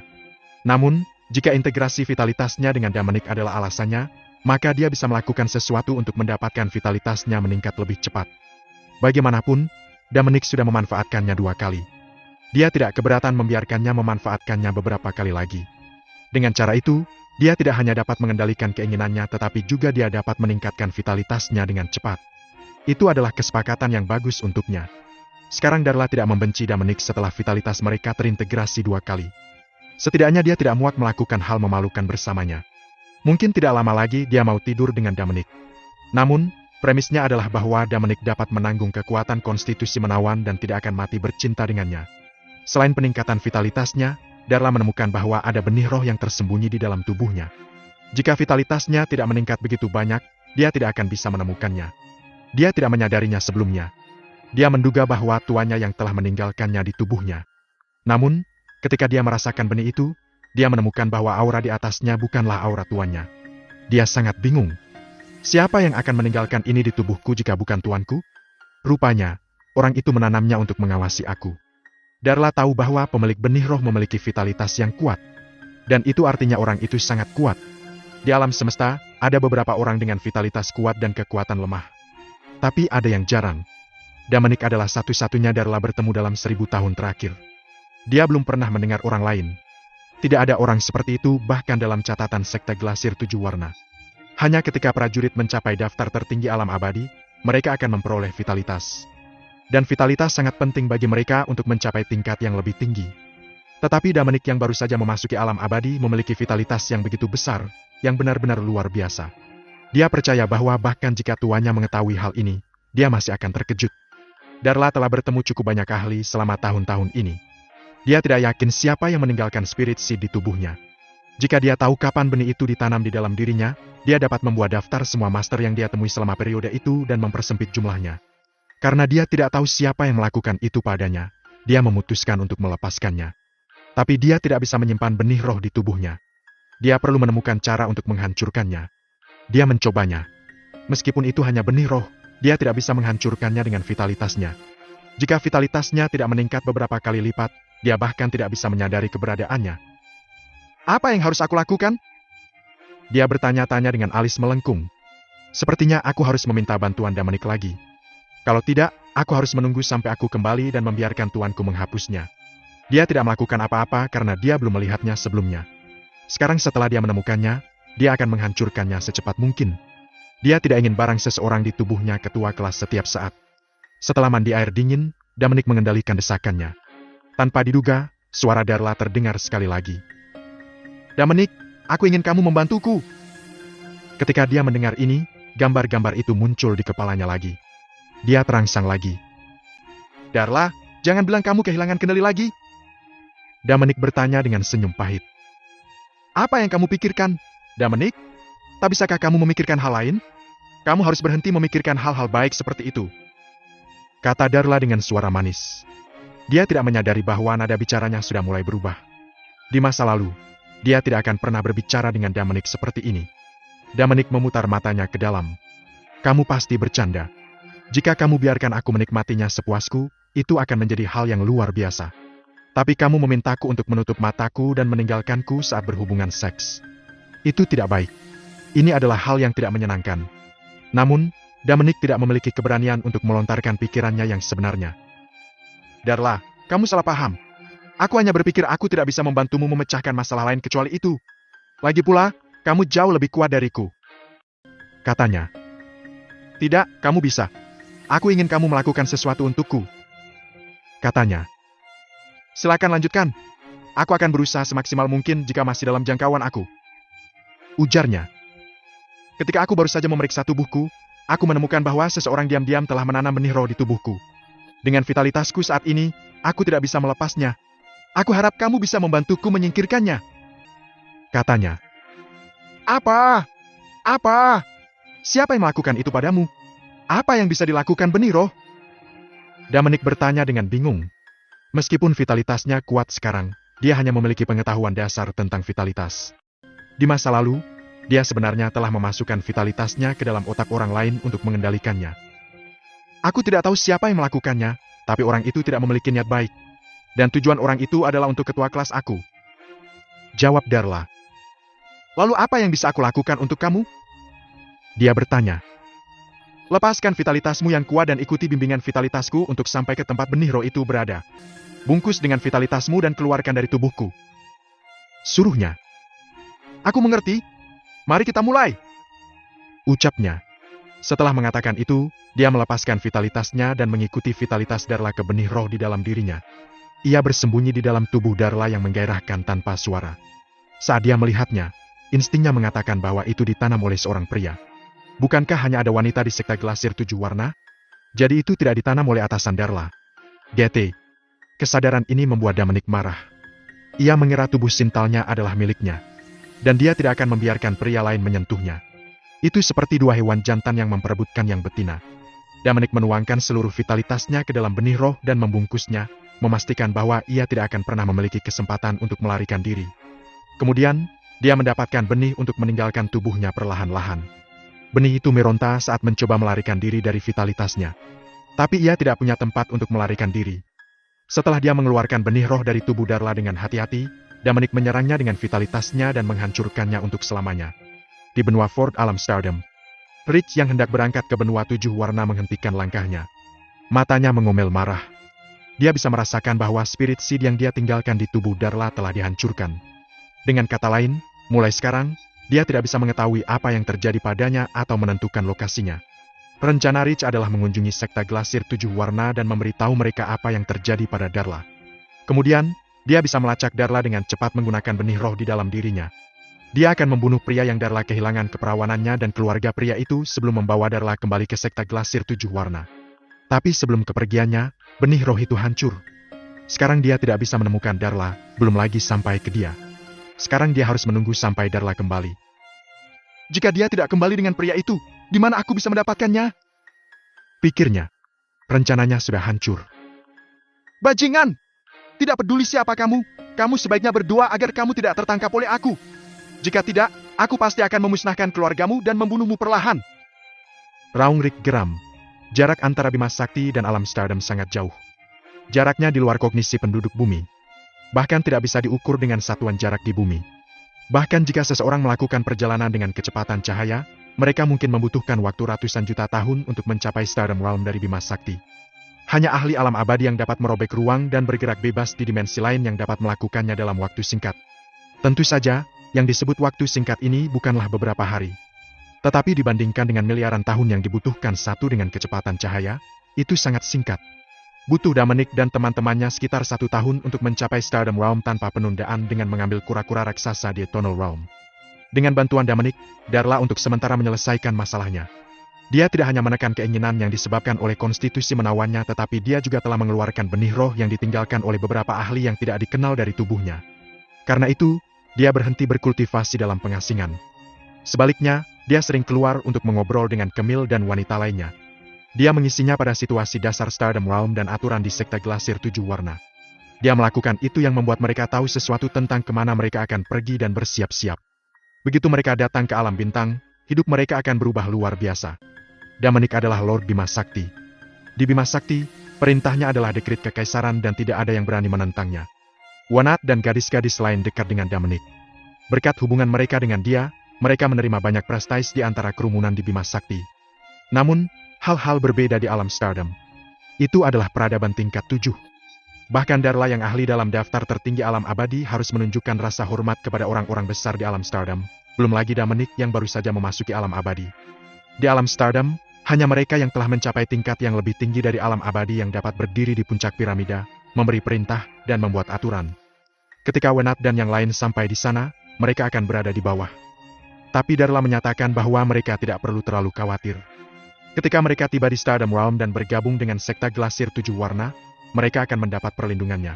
Namun, jika integrasi vitalitasnya dengan Dominic adalah alasannya, maka dia bisa melakukan sesuatu untuk mendapatkan vitalitasnya meningkat lebih cepat. Bagaimanapun, Dominic sudah memanfaatkannya 2 kali. Dia tidak keberatan membiarkannya memanfaatkannya beberapa kali lagi. Dengan cara itu, dia tidak hanya dapat mengendalikan keinginannya tetapi juga dia dapat meningkatkan vitalitasnya dengan cepat. Itu adalah kesepakatan yang bagus untuknya. Sekarang Darla tidak membenci Dominic setelah vitalitas mereka terintegrasi 2 kali. Setidaknya dia tidak muak melakukan hal memalukan bersamanya. Mungkin tidak lama lagi dia mau tidur dengan Dominic. Namun, premisnya adalah bahwa Dominic dapat menanggung kekuatan konstitusi menawan dan tidak akan mati bercinta dengannya. Selain peningkatan vitalitasnya, Darla menemukan bahwa ada benih roh yang tersembunyi di dalam tubuhnya. Jika vitalitasnya tidak meningkat begitu banyak, dia tidak akan bisa menemukannya. Dia tidak menyadarinya sebelumnya. Dia menduga bahwa tuannya yang telah meninggalkannya di tubuhnya. Namun, ketika dia merasakan benih itu, dia menemukan bahwa aura di atasnya bukanlah aura tuannya. Dia sangat bingung. Siapa yang akan meninggalkan ini di tubuhku jika bukan tuanku? Rupanya, orang itu menanamnya untuk mengawasi aku. Darla tahu bahwa pemilik benih roh memiliki vitalitas yang kuat. Dan itu artinya orang itu sangat kuat. Di alam semesta, ada beberapa orang dengan vitalitas kuat dan kekuatan lemah. Tapi ada yang jarang. Dominic adalah satu-satunya Darla bertemu dalam 1000 tahun terakhir. Dia belum pernah mendengar orang lain. Tidak ada orang seperti itu bahkan dalam catatan sekte Glasir 7 Warna. Hanya ketika prajurit mencapai daftar tertinggi alam abadi, mereka akan memperoleh vitalitas. Dan vitalitas sangat penting bagi mereka untuk mencapai tingkat yang lebih tinggi. Tetapi Dominic yang baru saja memasuki alam abadi memiliki vitalitas yang begitu besar, yang benar-benar luar biasa. Dia percaya bahwa bahkan jika tuannya mengetahui hal ini, dia masih akan terkejut. Darla telah bertemu cukup banyak ahli selama tahun-tahun ini. Dia tidak yakin siapa yang meninggalkan spirit seed di tubuhnya. Jika dia tahu kapan benih itu ditanam di dalam dirinya, dia dapat membuat daftar semua master yang dia temui selama periode itu dan mempersempit jumlahnya. Karena dia tidak tahu siapa yang melakukan itu padanya, dia memutuskan untuk melepaskannya. Tapi dia tidak bisa menyimpan benih roh di tubuhnya. Dia perlu menemukan cara untuk menghancurkannya. Dia mencobanya. Meskipun itu hanya benih roh, dia tidak bisa menghancurkannya dengan vitalitasnya. Jika vitalitasnya tidak meningkat beberapa kali lipat, dia bahkan tidak bisa menyadari keberadaannya. Apa yang harus aku lakukan? Dia bertanya-tanya dengan alis melengkung. Sepertinya aku harus meminta bantuan Dominic lagi. Kalau tidak, aku harus menunggu sampai aku kembali dan membiarkan tuanku menghapusnya. Dia tidak melakukan apa-apa karena dia belum melihatnya sebelumnya. Sekarang setelah dia menemukannya, dia akan menghancurkannya secepat mungkin. Dia tidak ingin barang seseorang di tubuhnya ketua kelas setiap saat. Setelah mandi air dingin, Dominic mengendalikan desakannya. Tanpa diduga, suara Darla terdengar sekali lagi. Dominic, aku ingin kamu membantuku. Ketika dia mendengar ini, gambar-gambar itu muncul di kepalanya lagi. Dia terangsang lagi. Darla, jangan bilang kamu kehilangan kendali lagi. Dominic bertanya dengan senyum pahit. Apa yang kamu pikirkan, Dominic? Tak bisakah kamu memikirkan hal lain? Kamu harus berhenti memikirkan hal-hal baik seperti itu. Kata Darla dengan suara manis. Dia tidak menyadari bahwa nada bicaranya sudah mulai berubah. Di masa lalu, dia tidak akan pernah berbicara dengan Dominic seperti ini. Dominic memutar matanya ke dalam. Kamu pasti bercanda. Jika kamu biarkan aku menikmatinya sepuasku, itu akan menjadi hal yang luar biasa. Tapi kamu memintaku untuk menutup mataku dan meninggalkanku saat berhubungan seks. Itu tidak baik. Ini adalah hal yang tidak menyenangkan. Namun, Dominic tidak memiliki keberanian untuk melontarkan pikirannya yang sebenarnya. Darla, kamu salah paham. Aku hanya berpikir aku tidak bisa membantumu memecahkan masalah lain kecuali itu. Lagi pula, kamu jauh lebih kuat dariku. Katanya. Tidak, kamu bisa. Aku ingin kamu melakukan sesuatu untukku. Katanya. Silakan lanjutkan. Aku akan berusaha semaksimal mungkin jika masih dalam jangkauan aku. Ujarnya. Ketika aku baru saja memeriksa tubuhku, aku menemukan bahwa seseorang diam-diam telah menanam benih roh di tubuhku. Dengan vitalitasku saat ini, aku tidak bisa melepasnya. Aku harap kamu bisa membantuku menyingkirkannya. Katanya. Apa? Apa? Siapa yang melakukan itu padamu? Apa yang bisa dilakukan benih roh? Dominic bertanya dengan bingung. Meskipun vitalitasnya kuat sekarang, dia hanya memiliki pengetahuan dasar tentang vitalitas. Di masa lalu, dia sebenarnya telah memasukkan vitalitasnya ke dalam otak orang lain untuk mengendalikannya. Aku tidak tahu siapa yang melakukannya, tapi orang itu tidak memiliki niat baik. Dan tujuan orang itu adalah untuk ketua kelas aku. Jawab Darla. Lalu apa yang bisa aku lakukan untuk kamu? Dia bertanya. Lepaskan vitalitasmu yang kuat dan ikuti bimbingan vitalitasku untuk sampai ke tempat benih roh itu berada. Bungkus dengan vitalitasmu dan keluarkan dari tubuhku. Suruhnya. Aku mengerti. Mari kita mulai. Ucapnya. Setelah mengatakan itu, dia melepaskan vitalitasnya dan mengikuti vitalitas Darla ke benih roh di dalam dirinya. Ia bersembunyi di dalam tubuh Darla yang menggairahkan tanpa suara. Saat dia melihatnya, instingnya mengatakan bahwa itu ditanam oleh seorang pria. Bukankah hanya ada wanita di sekte Glasir 7 warna? Jadi itu tidak ditanam oleh atasan Darla. GT. Kesadaran ini membuat Dominic marah. Ia mengira tubuh sintalnya adalah miliknya. Dan dia tidak akan membiarkan pria lain menyentuhnya. Itu seperti dua hewan jantan yang memperebutkan yang betina. Dominic menuangkan seluruh vitalitasnya ke dalam benih roh dan membungkusnya, memastikan bahwa ia tidak akan pernah memiliki kesempatan untuk melarikan diri. Kemudian, dia mendapatkan benih untuk meninggalkan tubuhnya perlahan-lahan. Benih itu meronta saat mencoba melarikan diri dari vitalitasnya. Tapi ia tidak punya tempat untuk melarikan diri. Setelah dia mengeluarkan benih roh dari tubuh Darla dengan hati-hati, Dominic menyerangnya dengan vitalitasnya dan menghancurkannya untuk selamanya. Di benua Fort Alamsterdam, Rich yang hendak berangkat ke benua 7 warna menghentikan langkahnya. Matanya mengomel marah. Dia bisa merasakan bahwa spirit seed yang dia tinggalkan di tubuh Darla telah dihancurkan. Dengan kata lain, mulai sekarang, dia tidak bisa mengetahui apa yang terjadi padanya atau menentukan lokasinya. Rencana Rich adalah mengunjungi sekte Glasir 7 warna dan memberitahu mereka apa yang terjadi pada Darla. Kemudian, dia bisa melacak Darla dengan cepat menggunakan benih roh di dalam dirinya. Dia akan membunuh pria yang Darla kehilangan keperawanannya dan keluarga pria itu sebelum membawa Darla kembali ke sekte Glasir 7 warna. Tapi sebelum kepergiannya, benih roh itu hancur. Sekarang dia tidak bisa menemukan Darla, belum lagi sampai ke dia. Sekarang dia harus menunggu sampai Darla kembali. Jika dia tidak kembali dengan pria itu, di mana aku bisa mendapatkannya? Pikirnya. Rencananya sudah hancur. Bajingan! Tidak peduli siapa kamu, kamu sebaiknya berdoa agar kamu tidak tertangkap oleh aku. Jika tidak, aku pasti akan memusnahkan keluargamu dan membunuhmu perlahan. Raung Rick geram. Jarak antara Bima Sakti dan Alamsterdam sangat jauh. Jaraknya di luar kognisi penduduk bumi. Bahkan tidak bisa diukur dengan satuan jarak di bumi. Bahkan jika seseorang melakukan perjalanan dengan kecepatan cahaya, mereka mungkin membutuhkan waktu ratusan juta tahun untuk mencapai Stardom Realm dari Bima Sakti. Hanya ahli alam abadi yang dapat merobek ruang dan bergerak bebas di dimensi lain yang dapat melakukannya dalam waktu singkat. Tentu saja, Yang disebut waktu singkat ini bukanlah beberapa hari. Tetapi dibandingkan dengan miliaran tahun yang dibutuhkan satu dengan kecepatan cahaya, itu sangat singkat. Butuh Dominic dan teman-temannya sekitar 1 tahun untuk mencapai Stardom Realm tanpa penundaan dengan mengambil kura-kura raksasa di Eternal Realm. Dengan bantuan Dominic, Darla untuk sementara menyelesaikan masalahnya. Dia tidak hanya menekan keinginan yang disebabkan oleh konstitusi menawannya, tetapi dia juga telah mengeluarkan benih roh yang ditinggalkan oleh beberapa ahli yang tidak dikenal dari tubuhnya. Karena itu, dia berhenti berkultivasi dalam pengasingan. Sebaliknya, dia sering keluar untuk mengobrol dengan Camille dan wanita lainnya. Dia mengisinya pada situasi dasar Stardom Realm dan aturan di Sekte Glasir 7 Warna. Dia melakukan itu yang membuat mereka tahu sesuatu tentang kemana mereka akan pergi dan bersiap-siap. Begitu mereka datang ke alam bintang, hidup mereka akan berubah luar biasa. Dominic adalah Lord Bima Sakti. Di Bima Sakti, perintahnya adalah dekrit kekaisaran dan tidak ada yang berani menentangnya. Wanat dan gadis-gadis lain dekat dengan Dominic. Berkat hubungan mereka dengan dia, mereka menerima banyak prestis di antara kerumunan di Bima Sakti. Namun, hal-hal berbeda di alam Stardom. Itu adalah peradaban tingkat 7. Bahkan Darla yang ahli dalam daftar tertinggi alam abadi harus menunjukkan rasa hormat kepada orang-orang besar di alam Stardom, belum lagi Dominic yang baru saja memasuki alam abadi. Di alam Stardom, hanya mereka yang telah mencapai tingkat yang lebih tinggi dari alam abadi yang dapat berdiri di puncak piramida, memberi perintah, dan membuat aturan. Ketika Wenat dan yang lain sampai di sana, mereka akan berada di bawah. Tapi Darla menyatakan bahwa mereka tidak perlu terlalu khawatir. Ketika mereka tiba di Stardom Realm dan bergabung dengan Sekte Glasir 7 Warna, mereka akan mendapat perlindungannya.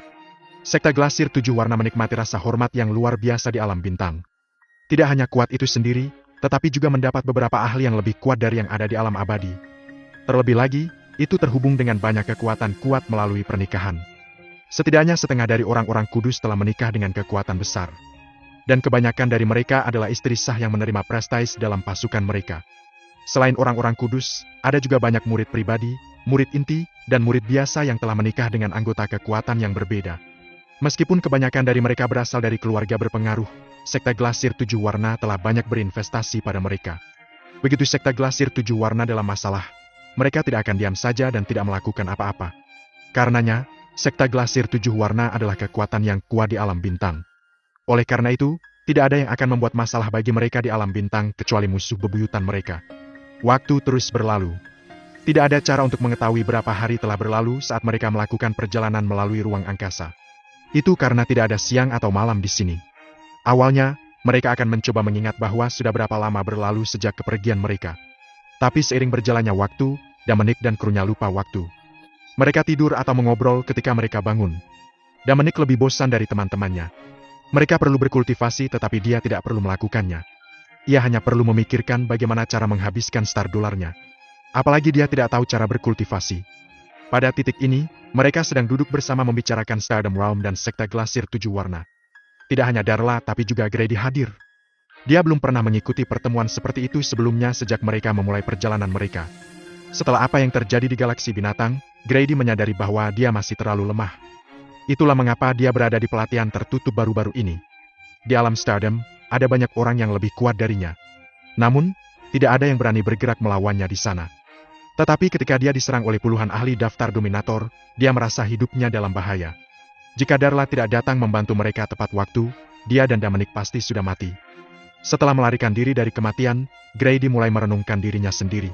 Sekte Glasir 7 Warna menikmati rasa hormat yang luar biasa di alam bintang. Tidak hanya kuat itu sendiri, tetapi juga mendapat beberapa ahli yang lebih kuat dari yang ada di alam abadi. Terlebih lagi, itu terhubung dengan banyak kekuatan kuat melalui pernikahan. Setidaknya setengah dari orang-orang kudus telah menikah dengan kekuatan besar. Dan kebanyakan dari mereka adalah istri sah yang menerima prestis dalam pasukan mereka. Selain orang-orang kudus, ada juga banyak murid pribadi, murid inti, dan murid biasa yang telah menikah dengan anggota kekuatan yang berbeda. Meskipun kebanyakan dari mereka berasal dari keluarga berpengaruh, Sekte Glasir 7 Warna telah banyak berinvestasi pada mereka. Begitu Sekte Glasir 7 Warna dalam masalah, mereka tidak akan diam saja dan tidak melakukan apa-apa. Karenanya, Sekte Glasir 7 Warna adalah kekuatan yang kuat di alam bintang. Oleh karena itu, tidak ada yang akan membuat masalah bagi mereka di alam bintang kecuali musuh bebuyutan mereka. Waktu terus berlalu. Tidak ada cara untuk mengetahui berapa hari telah berlalu saat mereka melakukan perjalanan melalui ruang angkasa. Itu karena tidak ada siang atau malam di sini. Awalnya, mereka akan mencoba mengingat bahwa sudah berapa lama berlalu sejak kepergian mereka. Tapi seiring berjalannya waktu, Dominic dan krunya lupa waktu. Mereka tidur atau mengobrol ketika mereka bangun. Dominic lebih bosan dari teman-temannya. Mereka perlu berkultivasi tetapi dia tidak perlu melakukannya. Ia hanya perlu memikirkan bagaimana cara menghabiskan star dolarnya. Apalagi dia tidak tahu cara berkultivasi. Pada titik ini, mereka sedang duduk bersama membicarakan Stardom Realm dan Sekte Glasir 7 Warna. Tidak hanya Darla tapi juga Grady hadir. Dia belum pernah mengikuti pertemuan seperti itu sebelumnya sejak mereka memulai perjalanan mereka. Setelah apa yang terjadi di galaksi binatang, Grady menyadari bahwa dia masih terlalu lemah. Itulah mengapa dia berada di pelatihan tertutup baru-baru ini. Di alam Stardom, ada banyak orang yang lebih kuat darinya. Namun, tidak ada yang berani bergerak melawannya di sana. Tetapi ketika dia diserang oleh puluhan ahli daftar dominator, dia merasa hidupnya dalam bahaya. Jika Darla tidak datang membantu mereka tepat waktu, dia dan Dominic pasti sudah mati. Setelah melarikan diri dari kematian, Grady mulai merenungkan dirinya sendiri.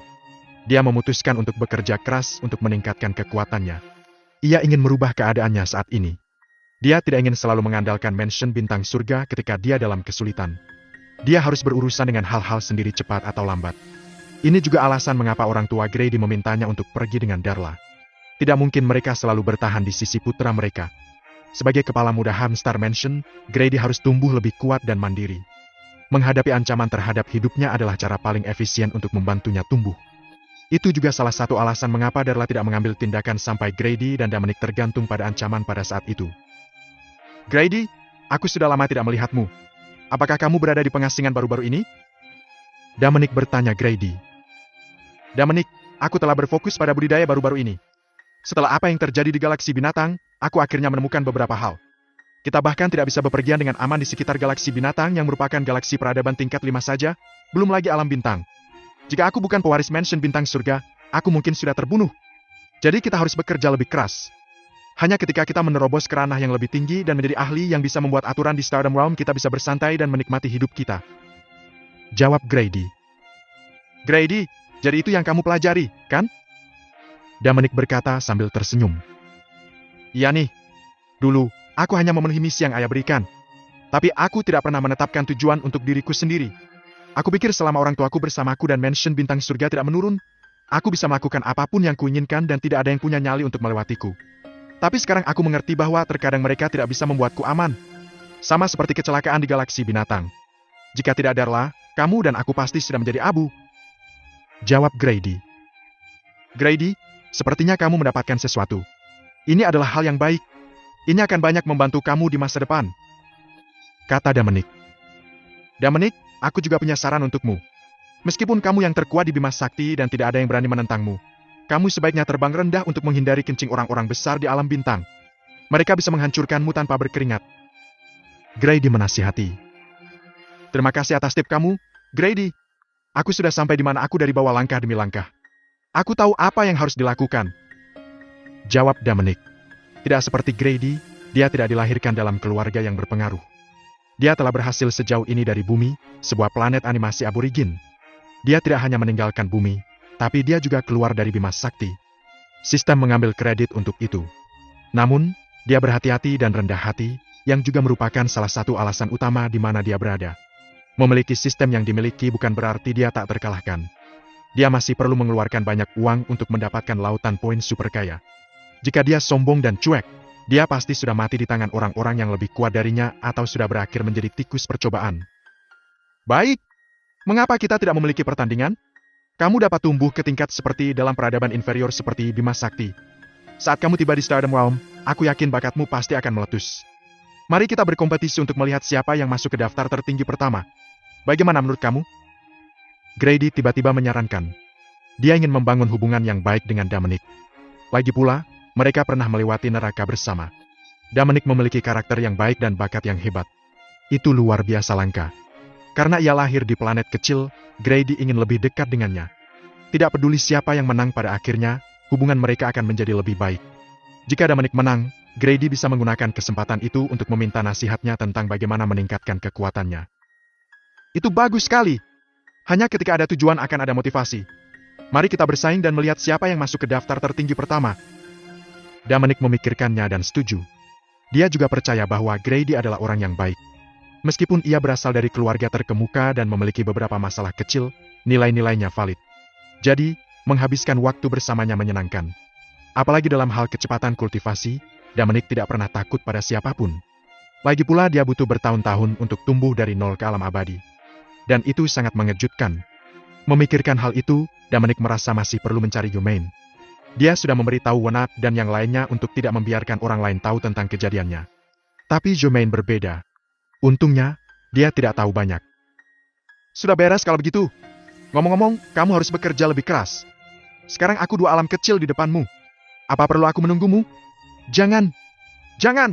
Dia memutuskan untuk bekerja keras untuk meningkatkan kekuatannya. Ia ingin merubah keadaannya saat ini. Dia tidak ingin selalu mengandalkan mansion bintang surga ketika dia dalam kesulitan. Dia harus berurusan dengan hal-hal sendiri cepat atau lambat. Ini juga alasan mengapa orang tua Grady memintanya untuk pergi dengan Darla. Tidak mungkin mereka selalu bertahan di sisi putra mereka. Sebagai kepala muda Harmstar Mansion, Grady harus tumbuh lebih kuat dan mandiri. Menghadapi ancaman terhadap hidupnya adalah cara paling efisien untuk membantunya tumbuh. Itu juga salah satu alasan mengapa Darla tidak mengambil tindakan sampai Grady dan Dominic tergantung pada ancaman pada saat itu. Grady, aku sudah lama tidak melihatmu. Apakah kamu berada di pengasingan baru-baru ini? Dominic bertanya Grady. Dominic, aku telah berfokus pada budidaya baru-baru ini. Setelah apa yang terjadi di galaksi binatang, aku akhirnya menemukan beberapa hal. Kita bahkan tidak bisa bepergian dengan aman di sekitar galaksi binatang yang merupakan galaksi peradaban tingkat 5 saja, belum lagi alam bintang. Jika aku bukan pewaris mansion bintang surga, aku mungkin sudah terbunuh. Jadi kita harus bekerja lebih keras. Hanya ketika kita menerobos ke ranah yang lebih tinggi dan menjadi ahli yang bisa membuat aturan di Stardom Realm kita bisa bersantai dan menikmati hidup kita. Jawab Grady. Grady, jadi itu yang kamu pelajari, kan? Dominic berkata sambil tersenyum. Iya nih. Dulu, aku hanya memenuhi misi yang ayah berikan. Tapi aku tidak pernah menetapkan tujuan untuk diriku sendiri. Aku pikir selama orang tuaku bersamaku dan mansion bintang surga tidak menurun, aku bisa melakukan apapun yang kuinginkan dan tidak ada yang punya nyali untuk melewatiku. Tapi sekarang aku mengerti bahwa terkadang mereka tidak bisa membuatku aman. Sama seperti kecelakaan di galaksi binatang. Jika tidak Darla, kamu dan aku pasti sudah menjadi abu. Jawab Grady. Grady, sepertinya kamu mendapatkan sesuatu. Ini adalah hal yang baik. Ini akan banyak membantu kamu di masa depan. Kata Dominic. Dominic, aku juga punya saran untukmu. Meskipun kamu yang terkuat di Bima Sakti dan tidak ada yang berani menentangmu, kamu sebaiknya terbang rendah untuk menghindari kencing orang-orang besar di alam bintang. Mereka bisa menghancurkanmu tanpa berkeringat. Grady menasihati. Terima kasih atas tip kamu, Grady. Aku sudah sampai di mana aku dari bawah langkah demi langkah. Aku tahu apa yang harus dilakukan. Jawab Dominic. Tidak seperti Grady, dia tidak dilahirkan dalam keluarga yang berpengaruh. Dia telah berhasil sejauh ini dari bumi, sebuah planet animasi aborigin. Dia tidak hanya meninggalkan bumi, tapi dia juga keluar dari Bima Sakti. Sistem mengambil kredit untuk itu. Namun, dia berhati-hati dan rendah hati, yang juga merupakan salah satu alasan utama di mana dia berada. Memiliki sistem yang dimiliki bukan berarti dia tak terkalahkan. Dia masih perlu mengeluarkan banyak uang untuk mendapatkan lautan poin super kaya. Jika dia sombong dan cuek, dia pasti sudah mati di tangan orang-orang yang lebih kuat darinya atau sudah berakhir menjadi tikus percobaan. Baik, mengapa kita tidak memiliki pertandingan? Kamu dapat tumbuh ke tingkat seperti dalam peradaban inferior seperti Bima Sakti. Saat kamu tiba di Stardom Realm, aku yakin bakatmu pasti akan meletus. Mari kita berkompetisi untuk melihat siapa yang masuk ke daftar tertinggi pertama. Bagaimana menurut kamu? Grady tiba-tiba menyarankan. Dia ingin membangun hubungan yang baik dengan Dominic. Lagi pula, mereka pernah melewati neraka bersama. Dominic memiliki karakter yang baik dan bakat yang hebat. Itu luar biasa langka. Karena ia lahir di planet kecil, Grady ingin lebih dekat dengannya. Tidak peduli siapa yang menang pada akhirnya, hubungan mereka akan menjadi lebih baik. Jika Dominic menang, Grady bisa menggunakan kesempatan itu untuk meminta nasihatnya tentang bagaimana meningkatkan kekuatannya. Itu bagus sekali. Hanya ketika ada tujuan akan ada motivasi. Mari kita bersaing dan melihat siapa yang masuk ke daftar tertinggi pertama. Dominic memikirkannya dan setuju. Dia juga percaya bahwa Grady adalah orang yang baik. Meskipun ia berasal dari keluarga terkemuka dan memiliki beberapa masalah kecil, nilai-nilainya valid. Jadi, menghabiskan waktu bersamanya menyenangkan. Apalagi dalam hal kecepatan kultivasi, Dominic tidak pernah takut pada siapapun. Lagi pula dia butuh bertahun-tahun untuk tumbuh dari nol ke alam abadi. Dan itu sangat mengejutkan. Memikirkan hal itu, Dominic merasa masih perlu mencari Yumain. Dia sudah memberitahu Wenat dan yang lainnya untuk tidak membiarkan orang lain tahu tentang kejadiannya. Tapi Yumain berbeda. Untungnya, dia tidak tahu banyak. Sudah beres kalau begitu. Ngomong-ngomong, kamu harus bekerja lebih keras. Sekarang aku 2 alam kecil di depanmu. Apa perlu aku menunggumu? Jangan. Jangan.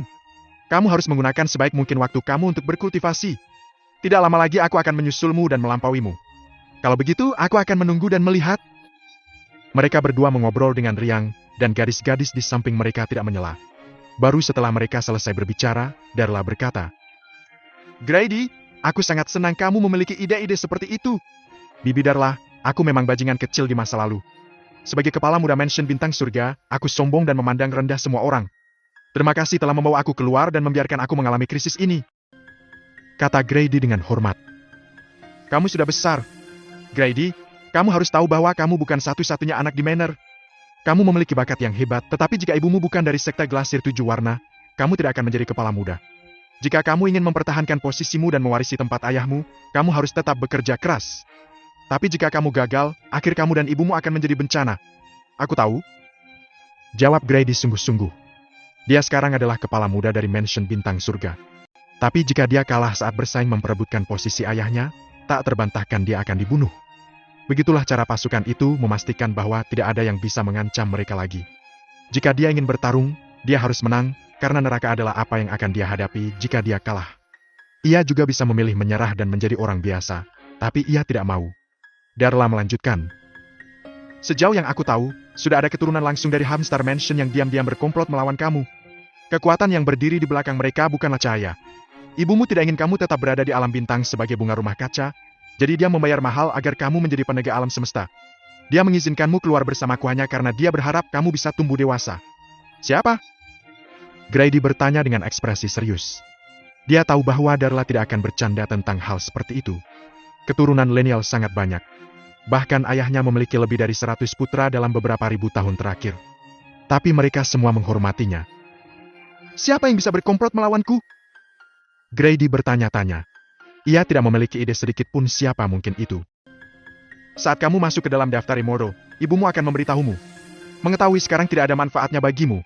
Kamu harus menggunakan sebaik mungkin waktu kamu untuk berkultivasi. Tidak lama lagi aku akan menyusulmu dan melampauimu. Kalau begitu, aku akan menunggu dan melihat. Mereka berdua mengobrol dengan riang, dan gadis-gadis di samping mereka tidak menyela. Baru setelah mereka selesai berbicara, Darla berkata, Grady, aku sangat senang kamu memiliki ide-ide seperti itu. Bibi Darla, aku memang bajingan kecil di masa lalu. Sebagai kepala muda mansion bintang surga, aku sombong dan memandang rendah semua orang. Terima kasih telah membawa aku keluar dan membiarkan aku mengalami krisis ini. Kata Grady dengan hormat. Kamu sudah besar. Grady, kamu harus tahu bahwa kamu bukan satu-satunya anak di Manor. Kamu memiliki bakat yang hebat, tetapi jika ibumu bukan dari sekte Glasir 7 warna, kamu tidak akan menjadi kepala muda. Jika kamu ingin mempertahankan posisimu dan mewarisi tempat ayahmu, kamu harus tetap bekerja keras. Tapi jika kamu gagal, akhir kamu dan ibumu akan menjadi bencana. Aku tahu. Jawab Grady sungguh-sungguh. Dia sekarang adalah kepala muda dari mansion bintang surga. Tapi jika dia kalah saat bersaing memperebutkan posisi ayahnya, tak terbantahkan dia akan dibunuh. Begitulah cara pasukan itu memastikan bahwa tidak ada yang bisa mengancam mereka lagi. Jika dia ingin bertarung, dia harus menang, karena neraka adalah apa yang akan dia hadapi jika dia kalah. Ia juga bisa memilih menyerah dan menjadi orang biasa, tapi ia tidak mau. Darla melanjutkan. Sejauh yang aku tahu, sudah ada keturunan langsung dari Hamstar Mansion yang diam-diam berkomplot melawan kamu. Kekuatan yang berdiri di belakang mereka bukanlah cahaya. Ibumu tidak ingin kamu tetap berada di alam bintang sebagai bunga rumah kaca, jadi dia membayar mahal agar kamu menjadi penegak alam semesta. Dia mengizinkanmu keluar bersamaku hanya karena dia berharap kamu bisa tumbuh dewasa. Siapa? Grady bertanya dengan ekspresi serius. Dia tahu bahwa Darla tidak akan bercanda tentang hal seperti itu. Keturunan Lenial sangat banyak. Bahkan ayahnya memiliki lebih dari 100 putra dalam beberapa ribu tahun terakhir. Tapi mereka semua menghormatinya. Siapa yang bisa berkomplot melawanku? Grady bertanya-tanya. Ia tidak memiliki ide sedikit pun siapa mungkin itu. Saat kamu masuk ke dalam daftar Immortal, ibumu akan memberitahumu. Mengetahui sekarang tidak ada manfaatnya bagimu.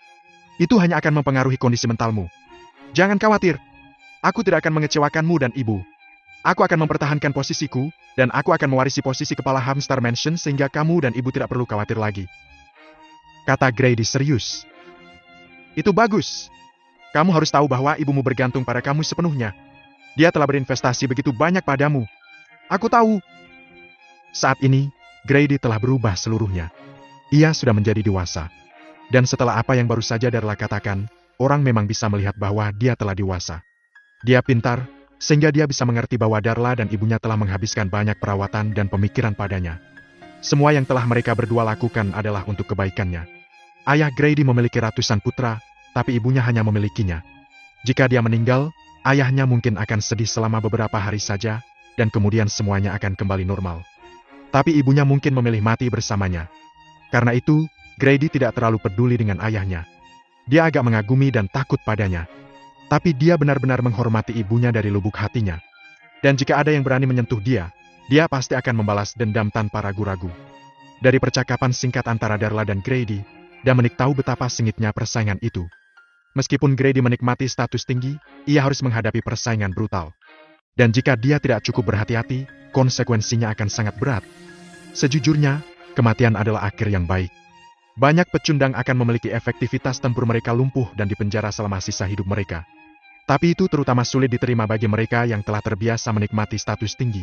Itu hanya akan mempengaruhi kondisi mentalmu. Jangan khawatir. Aku tidak akan mengecewakanmu dan ibu. Aku akan mempertahankan posisiku, dan aku akan mewarisi posisi kepala Hamstar Mansion sehingga kamu dan ibu tidak perlu khawatir lagi. Kata Grady serius. Itu bagus. Kamu harus tahu bahwa ibumu bergantung pada kamu sepenuhnya. Dia telah berinvestasi begitu banyak padamu. Aku tahu. Saat ini, Grady telah berubah seluruhnya. Ia sudah menjadi dewasa. Dan setelah apa yang baru saja Darla katakan, orang memang bisa melihat bahwa dia telah dewasa. Dia pintar, sehingga dia bisa mengerti bahwa Darla dan ibunya telah menghabiskan banyak perawatan dan pemikiran padanya. Semua yang telah mereka berdua lakukan adalah untuk kebaikannya. Ayah Grady memiliki ratusan putra, tapi ibunya hanya memilikinya. Jika dia meninggal, ayahnya mungkin akan sedih selama beberapa hari saja, dan kemudian semuanya akan kembali normal. Tapi ibunya mungkin memilih mati bersamanya. Karena itu, Grady tidak terlalu peduli dengan ayahnya. Dia agak mengagumi dan takut padanya. Tapi dia benar-benar menghormati ibunya dari lubuk hatinya. Dan jika ada yang berani menyentuh dia, dia pasti akan membalas dendam tanpa ragu-ragu. Dari percakapan singkat antara Darla dan Grady, Dominic tahu betapa sengitnya persaingan itu. Meskipun Grady menikmati status tinggi, ia harus menghadapi persaingan brutal. Dan jika dia tidak cukup berhati-hati, konsekuensinya akan sangat berat. Sejujurnya, kematian adalah akhir yang baik. Banyak pecundang akan memiliki efektivitas tempur mereka lumpuh dan dipenjara selama sisa hidup mereka. Tapi itu terutama sulit diterima bagi mereka yang telah terbiasa menikmati status tinggi.